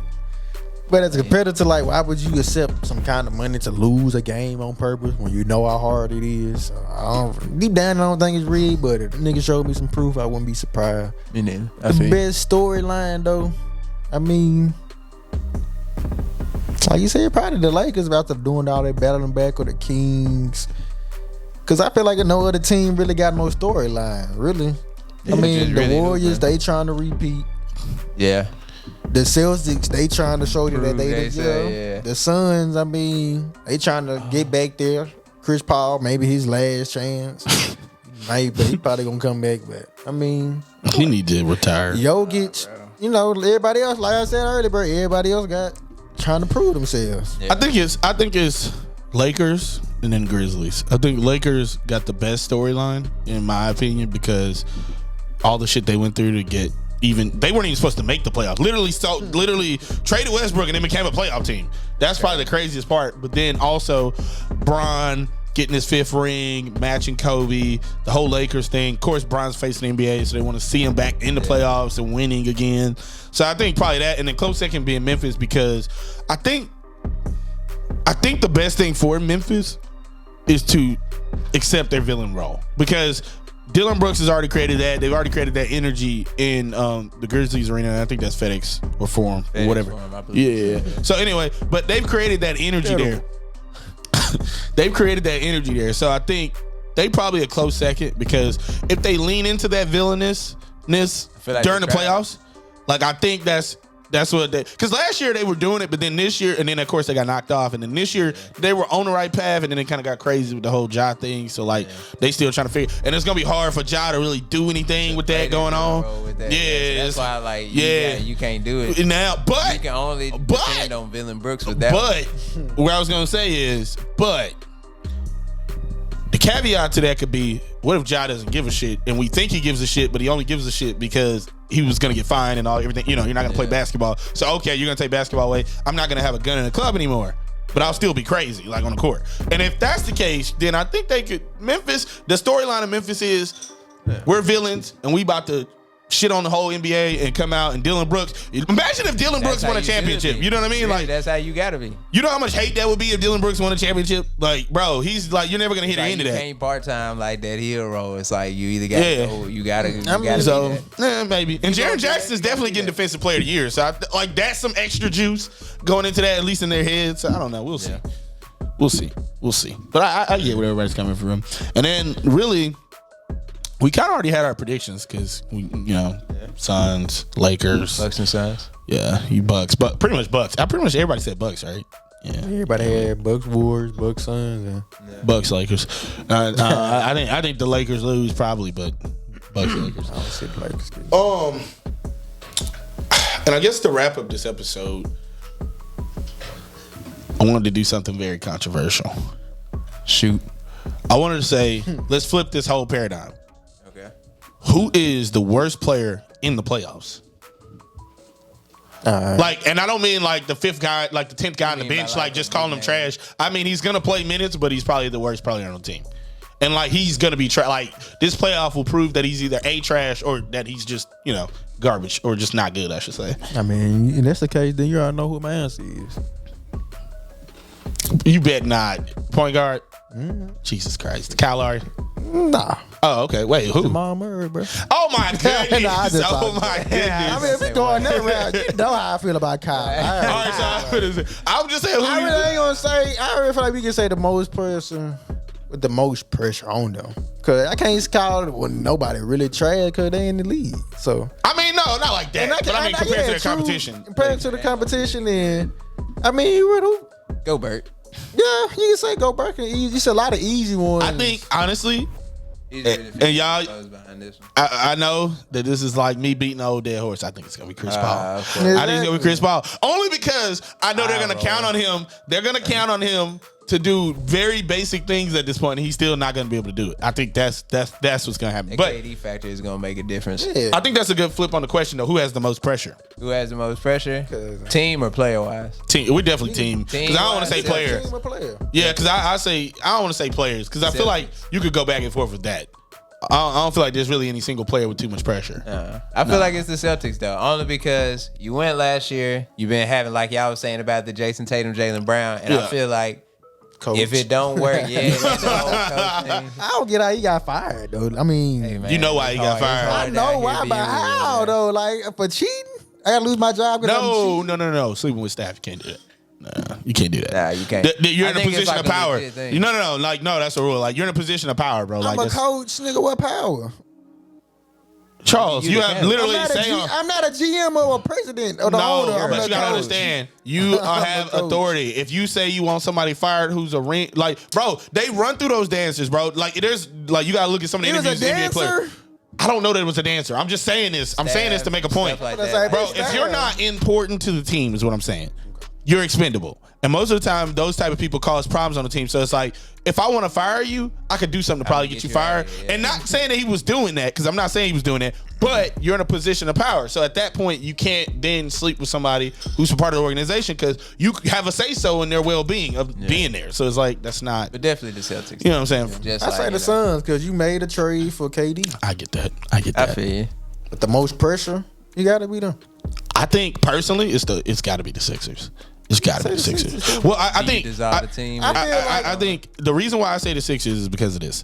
But as a competitor, like, why would you accept some kind of money to lose a game on purpose when you know how hard it is? Deep down, I don't think it's rigged, but if the nigga showed me some proof, I wouldn't be surprised. Me neither. The best storyline, though, I mean, like you said, probably the Lakers about to doing all that battling back or the Kings. Because I feel like no other team really got no storyline, really. Yeah, I mean, the really Warriors, they trying to repeat. Yeah. The Celtics, they trying to show you that they yeah. The Suns, I mean, they trying to get back there. Chris Paul, maybe his last chance. Maybe he probably gonna come back, but I mean, he need to retire. Jokic, you know, everybody else, like I said earlier, bro, everybody else got trying to prove themselves. Yeah. I think it's Lakers and then Grizzlies. I think Lakers got the best storyline in my opinion because all the shit they went through to get. Even they weren't even supposed to make the playoffs. Literally traded Westbrook and then became a playoff team. That's probably the craziest part. But then also Bron getting his 5th ring, matching Kobe, the whole Lakers thing. Of course, Bron's facing the NBA, so they want to see him back in the playoffs and winning again. So I think probably that, and then close second being Memphis because I think the best thing for Memphis is to accept their villain role because Dylan Brooks has already created that. They've already created that energy in the Grizzlies arena. And I think that's FedEx or Forum or whatever. Yeah. So anyway, but they've created that energy there. They've created that energy there. So I think they probably a close second because if they lean into that villainousness during the playoffs, like I think that's what they, because last year they were doing it, but then this year, and then of course they got knocked off, and then this year they were on the right path, and then it kind of got crazy with the whole Ja thing. So like they still trying to figure, and it's gonna be hard for Ja to really do anything with that going on. Yeah, that's why like you can't do it now, but you can only depend on Dylan Brooks with that. But what I was gonna say is, but the caveat to that could be, what if Ja doesn't give a shit, and we think he gives a shit, but he only gives a shit because he was gonna get fined and everything. You know, you're not gonna play basketball. So okay, you're gonna take basketball away. I'm not gonna have a gun in the club anymore. But I'll still be crazy, like on the court. And if that's the case, then I think they could. Memphis, the storyline of Memphis is we're villains and we about to shit on the whole NBA and come out and Dylan Brooks. Imagine if Dylan Brooks won a championship. You know what I mean? Really, like that's how you gotta be. You know how much hate that would be if Dylan Brooks won a championship? Like, bro, he's like, you're never gonna hit the end of that. You can't part time like that heel role. It's like you either gotta go, you gotta so maybe. And Jaren Jackson's definitely getting Defensive Player of the Year. So like that's some extra juice going into that, at least in their heads. So I don't know. We'll see. We'll see. But I get where everybody's coming from. And then really, we kind of already had our predictions because we, Suns, Lakers, Bucks and Suns. Yeah, you Bucks, but pretty much Bucks. Pretty much everybody said Bucks, right? Yeah, everybody had Bucks, Warriors, Bucks, Suns, Bucks, Lakers. I think the Lakers lose probably, but Bucks, Lakers. I don't see the Lakers. And I guess to wrap up this episode, I wanted to do something very controversial. Shoot. I wanted to say, let's flip this whole paradigm. Who is the worst player in the playoffs? Like, and I don't mean like the 5th guy, like the 10th guy on the bench, like just calling him trash. I mean, he's gonna play minutes, but he's probably the worst player on the team. And like, he's gonna be like this playoff will prove that he's either trash or that he's just garbage or just not good. I should say. I mean, if that's the case, then you already know who my answer is. You bet not. Point guard. Jesus Christ, Kyle Lowry. Nah. Oh, okay. Wait, who? Jamal Murray, bro. Oh my goodness. Oh my goodness. I mean, if we going that route, you know how I feel about Kyle. All right, so I'm just saying. I really ain't gonna say. I really feel like we can say the most person with the most pressure on them. Cause I can't call it when nobody really trash because they in the league. So I mean, no, not like that. But I mean, compared to the competition. Compared to the competition, then I mean, who? Gobert. Yeah, you can say Gobert. It's a lot of easy ones. I think honestly. And y'all, I know that this is like me beating the old dead horse. I think it's gonna be Chris Paul. I think it's gonna be Chris Paul only because I know they're gonna count on him. They're gonna count on him to do very basic things at this point, and he's still not going to be able to do it. I think that's what's going to happen. The But KD factor is going to make a difference. Yeah. I think that's a good flip on the question, though. Who has the most pressure? Who has the most pressure? Team or player wise? Team. We're definitely team. Because I don't want to say player. Team or player? Yeah, because I don't want to say players because I feel like you could go back and forth with that. I don't feel like there's really any single player with too much pressure. I feel like it's the Celtics though, only because you went last year. You've been having like y'all was saying about the Jason Tatum, Jaylen Brown, and I feel like Coach. if it don't work, the whole coach thing. I don't get how he got fired though. I mean, Hey, man, You know why it's he got hard- it's fired. I hard know out here why, being but real, how man. though? Like for cheating, I gotta lose my job because I'm cheating. No. Sleeping with staff, you can't do that. Nah, you can't do that. Nah, you can't. You're I in a think it's position like of a power. legit thing. No. Like, no, that's a rule. Like, you're in a position of power, bro. Like, I'm a that's- coach, nigga. What power? Charles, You you the have captain. literally I'm not a GM or a president or the owner. I'm but a you gotta coach. understand, you I'm a have coach. authority. If you say you want somebody fired who's a ring, like, bro, they run through those dancers, bro. Like, there's, like, you gotta look at some of the He was interviews a of NBA players. dancer? I don't know that it was a dancer. I'm just saying this. I'm saying this to make a point. Stuff like That's that. like- Bro, Staff. if you're not important to the team, is what I'm saying. You're expendable. And most of the time, those type of people cause problems on the team. So it's like, if I want to fire you, I could do something to probably get you fired. out of here, yeah. And not saying that he was doing that, because I'm not saying he was doing that, but you're in a position of power. So at that point, you can't then sleep with somebody who's a part of the organization because you have a say-so in their well-being of being there. So it's like, that's not, But definitely the Celtics. you know what I'm saying? Just I like, say the Suns because you made a trade for KD. I get that. I get I that. feel you. But the most pressure, you gotta be them. I think personally, it's got to be the Sixers. It's got to be the Say the Sixers. Sixers. Well, I Do you think dissolve the team? I think the reason why I say the Sixers is because of this.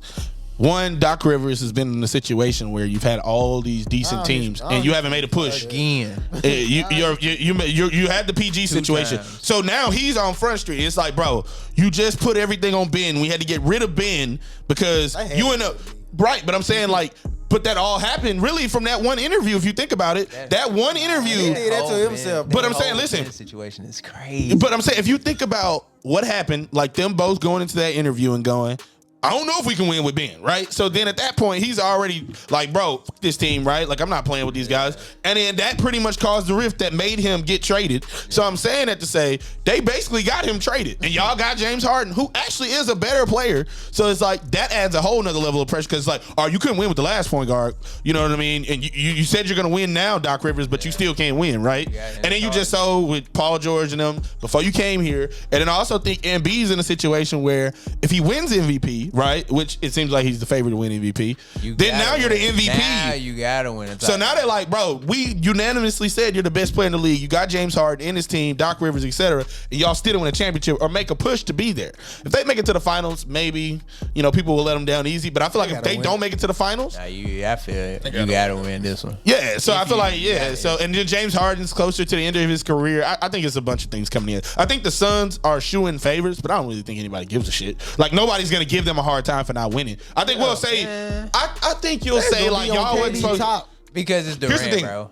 One, Doc Rivers has been in a situation where you've had all these decent teams and you haven't made a push. Again. You had the PG situation. times. So now he's on Front Street. It's like, bro, you just put everything on Ben. We had to get rid of Ben because you end up right. But I'm saying like. But that all happened really from that one interview. If you think about it, that one interview. He did that to himself. But I'm saying, listen. The situation is crazy. But I'm saying, if you think about what happened, like them both going into that interview and going, I don't know if we can win with Ben, right? So then at that point, he's already like, bro, fuck this team, right? Like, I'm not playing with these guys. And then that pretty much caused the rift that made him get traded. So I'm saying that to say, they basically got him traded. And y'all got James Harden, who actually is a better player. So it's like, that adds a whole nother level of pressure because it's like, oh, you couldn't win with the last point guard. You know what I mean? And you said you're going to win now, Doc Rivers, but you still can't win, right? And then you just sold with Paul George and them before you came here. And then I also think Embiid's in a situation where if he wins MVP, right, which it seems like he's the favorite to win MVP, then now you're the MVP. Now you gotta win it. So now they're like, bro, we unanimously said you're the best player in the league. You got James Harden in his team, Doc Rivers, etc. And y'all still win a championship or make a push to be there. If they make it to the finals, maybe people will let them down easy. But I feel like if they don't make it to the finals, I feel it. You gotta win this one. yeah. So I feel like got it. So and then James Harden's closer to the end of his career. I think it's a bunch of things coming in. I think the Suns are shoo-in favorites, but I don't really think anybody gives a shit. Like nobody's gonna give them a hard time for not winning. I think we'll say. I think you'll say like y'all wouldn't supposed. Because it's Here's the Durant, thing. bro.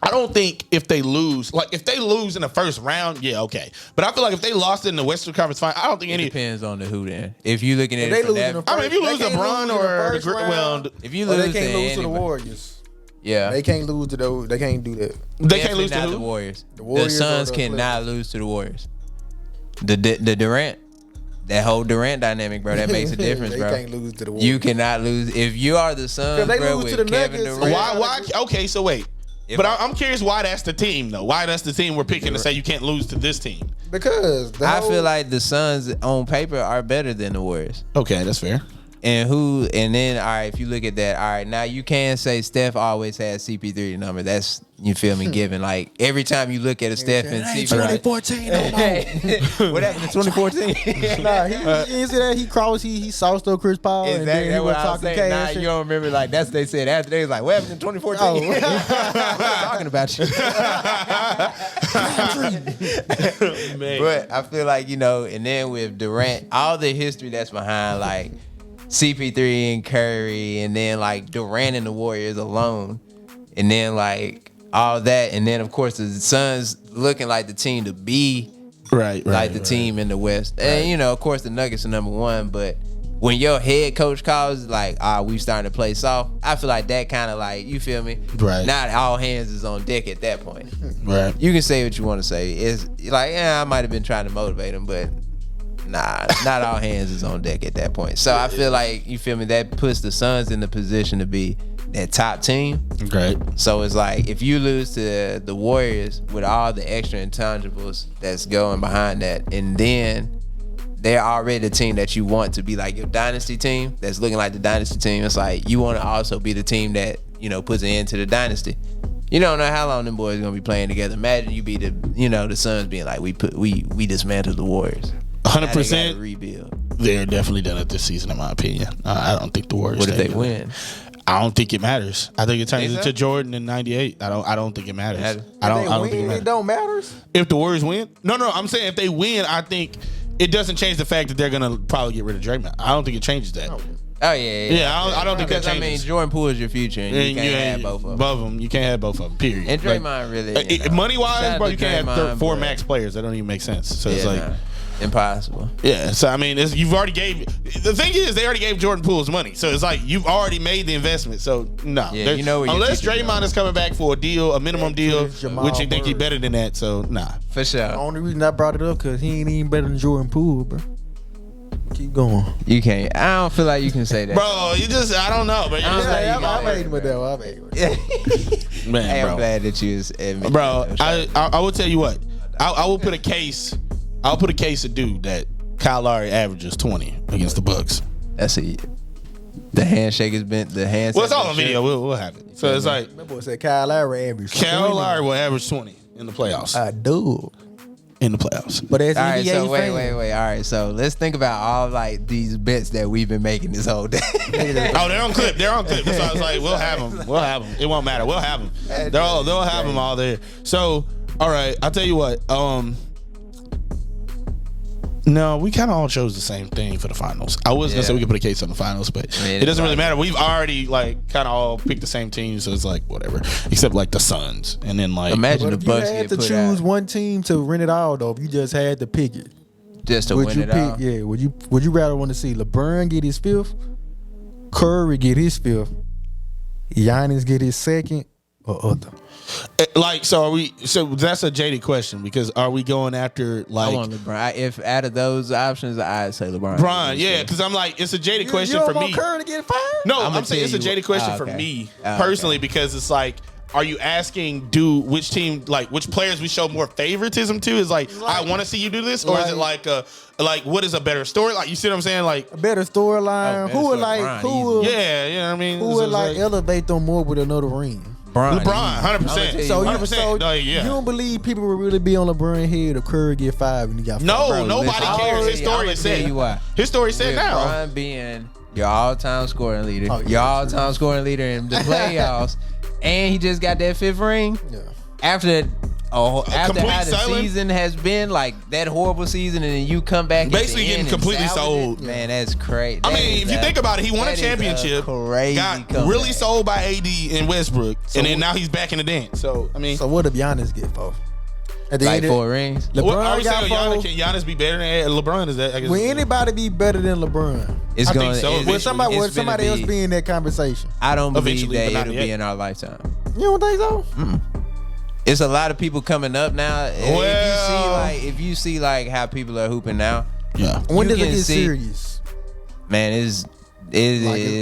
I don't think if they lose in the first round, yeah, okay. But I feel like if they lost in the Western Conference Final, I don't think It any. depends on the who then. If you looking at If they it from lose in that, the I mean, if you They lose can't LeBron lose in the or the first round. if you Or lose, they can't lose to the anybody- Warriors. Yeah, They can't lose to those. They can't do that. They can't lose to not who? the Warriors. The The Warriors Suns or the cannot lose to the Warriors. The Durant, that whole Durant dynamic, bro, that makes a difference, They bro. can't lose to the Warriors. You cannot lose if you are the Suns, If they bro, lose with to the Kevin Nuggets, Durant. Why? Okay, so wait. But I'm curious why that's the team though. Why that's the team we're picking to say you can't lose to this team? Because I feel like the Suns on paper are better than the Warriors. Okay, that's fair. And then all right, if you look at that, all right, now you can say Steph always has CP3 number. That's, you feel me, given. Like every time you look at a Steph and CP3. 2014. What happened in 2014? Nah, he see that he crossed, he sauced up Chris Paul, and then Exactly. he That's was what I was talking saying. Nah, cash. you don't remember, like, that's what they said after. They was like, what happened in 2014? Oh. We're talking about you. Man. But I feel like, and then with Durant, all the history that's behind, like, CP3 and Curry, and then, like, Durant and the Warriors alone, and then, like, all that, and then, of course, the Suns looking like the team to be, Right. like the team in the West. And, of course, the Nuggets are number one, but when your head coach calls, like, we starting to play soft, I feel like that kind of, like, you feel me? Right. Not all hands is on deck at that point. Right. You can say what you want to say. It's like, I might have been trying to motivate him, but Nah, not all hands is on deck at that point. So I feel like, you feel me, that puts the Suns in the position to be that top team. Right. So it's like, if you lose to the Warriors with all the extra intangibles that's going behind that, and then they're already the team that you want to be like your dynasty team, that's looking like the dynasty team, it's like you want to also be the team that, you know, puts an end to the dynasty. You don't know how long them boys gonna be playing together. Imagine you be the, you know, the Suns being like, we dismantled the Warriors. 100%. Rebuild. They're definitely done it this season, in my opinion. I don't think the Warriors. What if they win? I don't think it matters. I think it turns into Jordan in '98. I don't think it matters. I don't think it matters. It don't matter If the Warriors win. No. I'm saying if they win, I think it doesn't change the fact that they're gonna probably get rid of Draymond. I don't think it changes that. Oh yeah. I don't think that changes. I mean, Jordan Poole is your future, and you can't have both of them. Both of them, you can't have both of them. Period. And Draymond really, money wise, bro, you can't have 4 max players. That don't even make sense. So it's like impossible. Yeah. So I mean, you've already gave. The thing is, they already gave Jordan Poole's money. So it's like you've already made the investment. So no. Yeah, you know, unless Draymond is coming back for a deal, a minimum deal, Jamal which you think he's better than that. So nah. For sure. The only reason I brought it up because he ain't even better than Jordan Poole, bro. Keep going. You can't. I don't feel like you can say that, bro. You just, I don't know, but I made him with that. I made him. Man, hey, bro. I'm glad that you was admitting. Bro, I will tell you what. I will put a case. I'll put a case of dude that Kyle Lowry averages 20 against the Bucks. That's it. The handshake has been the hands. Well, it's all on video. We'll have it. So it's like My boy said Kyle Lowry average. Kyle Lowry will average 20 in the playoffs. I do. In the playoffs. But as all right, NBA so fan, wait. All right, so let's think about all like these bets that we've been making this whole day. Oh, they're on clip. They're on clip. So I was like, we'll have them. It won't matter. We'll have them. They'll have them all there. So, all right, I'll tell you what. No, we kind of all chose the same thing for the finals. I was gonna say we could put a case on the finals, but it doesn't really matter. We've already like kind of all picked the same team, so it's like whatever, except like the Suns, and then like imagine the if Bucks you had get to put choose out one team to win it all, though, if you just had to pick it, just to would win you it pick? all. Yeah, would you rather want to see LeBron get his 5th, Curry get his 5th, Giannis get his 2nd, or other? like so are we? So that's a jaded question because are we going after like I want LeBron. If out of those options, I'd say LeBron. LeBron? Yeah, because I'm like it's a jaded question you for don't me. want Curry to get 5? No, I'ma I'm saying it's a tell jaded you- question oh, for okay. me Oh, personally okay. because it's like, are you asking which team, like which players we show more favoritism to? Is like I want to see you do this, or is it like what is a better story? Like you see what I'm saying? Like A better storyline. Oh, Who would better like? story, Who would? yeah, you know what I mean? Who So would it's like elevate them more with another ring? LeBron, I'ma 100%. tell you So why. 100%. you don't believe people would really be on LeBron head if Curry get 5 and he got 5? No, Bro, nobody listen, cares. His story I'ma is tell set. you why. His story set With now. LeBron being your all-time scoring leader, Oh, yeah, your all-time scoring leader in the playoffs, and he just got that 5th ring. Yeah. After how complete the silence? season has been, like that horrible season, and then you come back Basically at the getting end and completely salvage sold. it, man, that's crazy. I mean, if you think about it, he won a championship, Crazy got comeback. really sold by AD and Westbrook, and then now he's back in the dance. So I mean, So what if Giannis get 4? At the like end of 4 rings. what are LeBron we got saying? 4. Can Giannis be better than LeBron? Is that? I guess, Will anybody be better than LeBron? It's I think going. so. It's, Will Will somebody it's finna somebody else be in that conversation? I don't believe Eventually, that but not it'll yet. be in our lifetime. You don't think so? It's a lot of people coming up now. If you see like how people are hooping now, yeah. When You does it can get see- serious? man, it is.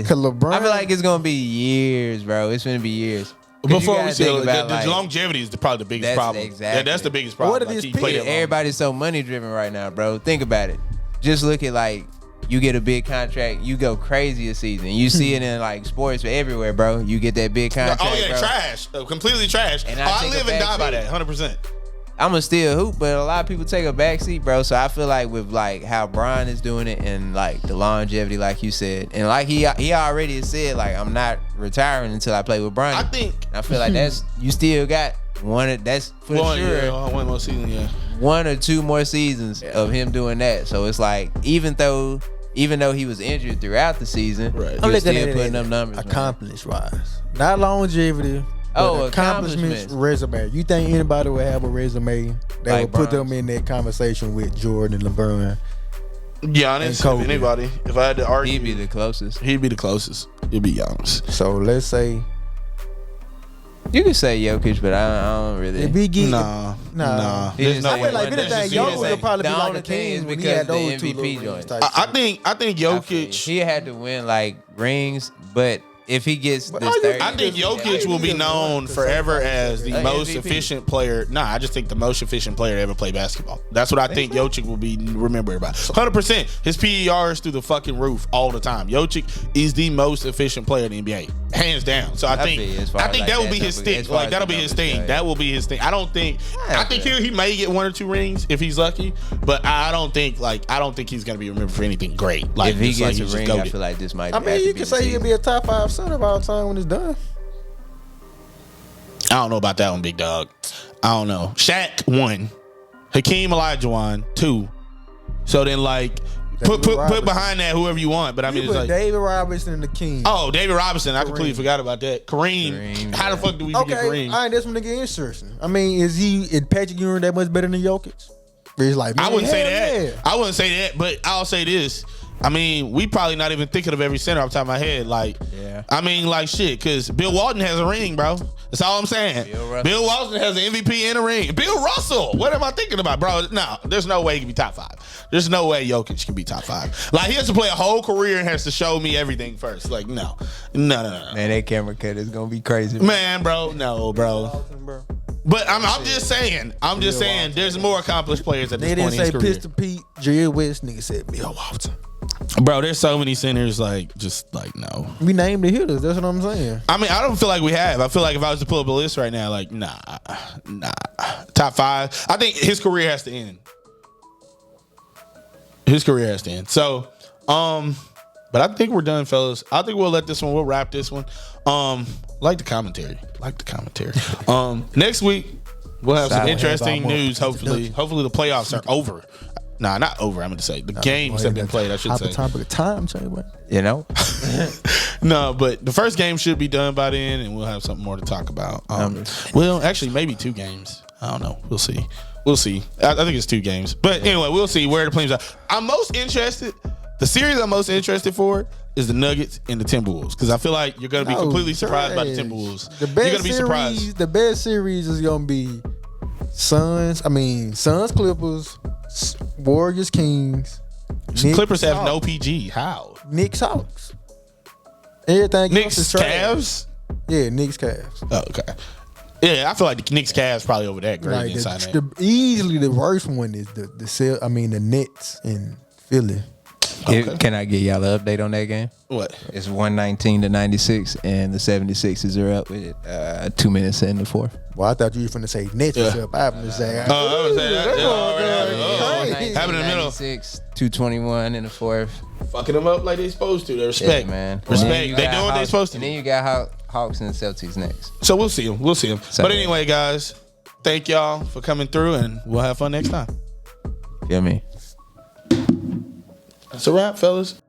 Cause LeBron, I feel like it's gonna be years, bro. It's gonna be years. 'Cause you Before we gotta see think the about, like, longevity is probably the biggest That's problem. exactly. Yeah, that's the biggest problem. What if Like, it's he played peak? that long. everybody's so money driven right now, bro. Think about it. Just look at like you get a big contract, you go crazy a season. You see it in like sports everywhere, bro. You get that big contract. Oh yeah, bro. trash, completely trash. And I take a live and die back by seat. that, 100%. I'ma still hoop, but a lot of people take a backseat, bro. So I feel like with like how Brian is doing it and like the longevity, like you said, and like he already said, like I'm not retiring until I play with Brian. I think I feel like that's you still got that's for sure. one more season, yeah. 1 or 2 more seasons of him doing that. So it's like even though he was injured throughout the season, Right. he was still putting up numbers. man. accomplished wise, not longevity. Oh, but accomplishments, resume. You think anybody would have a resume that Like would put Bron's. them in that conversation with Jordan and LeBron? Giannis, And Kobe. if anybody, if I had to argue, He'd be the closest. He'd be the closest. It'd be Giannis. So let's say You can say Jokic, but I don't really. If he get Nah. There's I feel like That's anything, just- Jokic like, would probably be the like only a thing king is when he because had the those two MVP little rings joints. type I shit. think I feel you. Jokic. He had to win like rings, but if he gets But this all you- third, I think Yeah, Jokic will be yeah, known yeah. forever as the Like most MVP. efficient player. Nah, I just think the most efficient player to ever play basketball. That's what I think Jokic will be remembered by. 100%. His PER is through the fucking roof all the time. Jokic is the most efficient player in the NBA, hands down. So I think feel you, as far as like that will that be his number- thing. as far Like as that'll the be his numbers thing. go, That will be his thing. I don't think. I think he may get 1 or 2 rings if he's lucky, but I don't think he's gonna be remembered for anything great. Like if he just like gets he's a just ring, I goated. feel like this might. I mean, you can say he'll be a top 5 center of all time when it's done. I don't know about that one, big dog. I don't know. Shaq 1, Hakeem Olajuwon 2. So then, like, put Robinson. behind that whoever you want. But I mean, You it's put like, David Robinson and the King. oh, David Robinson. I completely Kareem. forgot about that. Kareem. How the fuck do we forget Okay, Kareem? all right, that's when they get interesting. I mean, is Patrick Ewing that much better than Jokic? He's like, I wouldn't say hell that. yeah. I wouldn't say that, but I'll say this. I mean, we probably not even thinking of every center off the top of my head. Like, Yeah. I mean, like shit, because Bill Walton has a ring, bro. That's all I'm saying. Bill Walton has an MVP and a ring. Bill Russell. What am I thinking about, bro? No, there's no way he can be top 5. There's no way Jokic can be top 5. Like, he has to play a whole career and has to show me everything first. Like, no. Man, that camera cut is gonna be crazy. Man, bro, no, bro. But I'm just saying. There's more accomplished players at this They point didn't in his say career. Pistol Pete, Jerry West. Nigga said Bill Walton. Bro, there's so many centers, like, just like, no. We named the hitters. That's what I'm saying. I mean, I don't feel like we have. I feel like if I was to pull up a list right now, like, nah. Top 5. I think his career has to end. So, but I think we're done, fellas. I think we'll wrap this one. Like the commentary. Next week, we'll have some interesting news, hopefully. Hopefully the playoffs are over. Nah, not over, I'm going to say. The games have been played, I should say. Topic of time, Chamber. You know, No, but the first game should be done by then, and we'll have something more to talk about. Well, actually, maybe 2 games. I don't know. We'll see. I think it's 2 games. But anyway, we'll see where the plays are. The series I'm most interested for is the Nuggets and the Timberwolves, because I feel like you're going to be completely surprised by the Timberwolves. You're going to be surprised. The best series is going to be Suns, Clippers, Warriors, Kings. Clippers have no PG. How? Knicks, Hawks. Everything Knicks, else is trash. Cavs? Yeah, Knicks, Cavs. Oh, okay. Yeah, I feel like the Knicks, Cavs probably over that. Great Like inside that. easily the worst one is the Nets in Philly. Okay. Can I get y'all an update on that game? What? It's 119-96, and the 76ers are up with 2 minutes in the fourth. Well, I thought you were finna say Nets was up. I was finna say. I would say that. That's Yeah, all already good. Happened in the middle. 96, 221 in the fourth. Fucking them up like they supposed to. They respect, Yeah, man. Respect. And then They you got doing what they Hawks- supposed to. And then you got Hawks and Celtics next. So we'll see them. But Saturday. anyway, guys, thank y'all for coming through, and we'll have fun next time. Feel me? That's a wrap, fellas.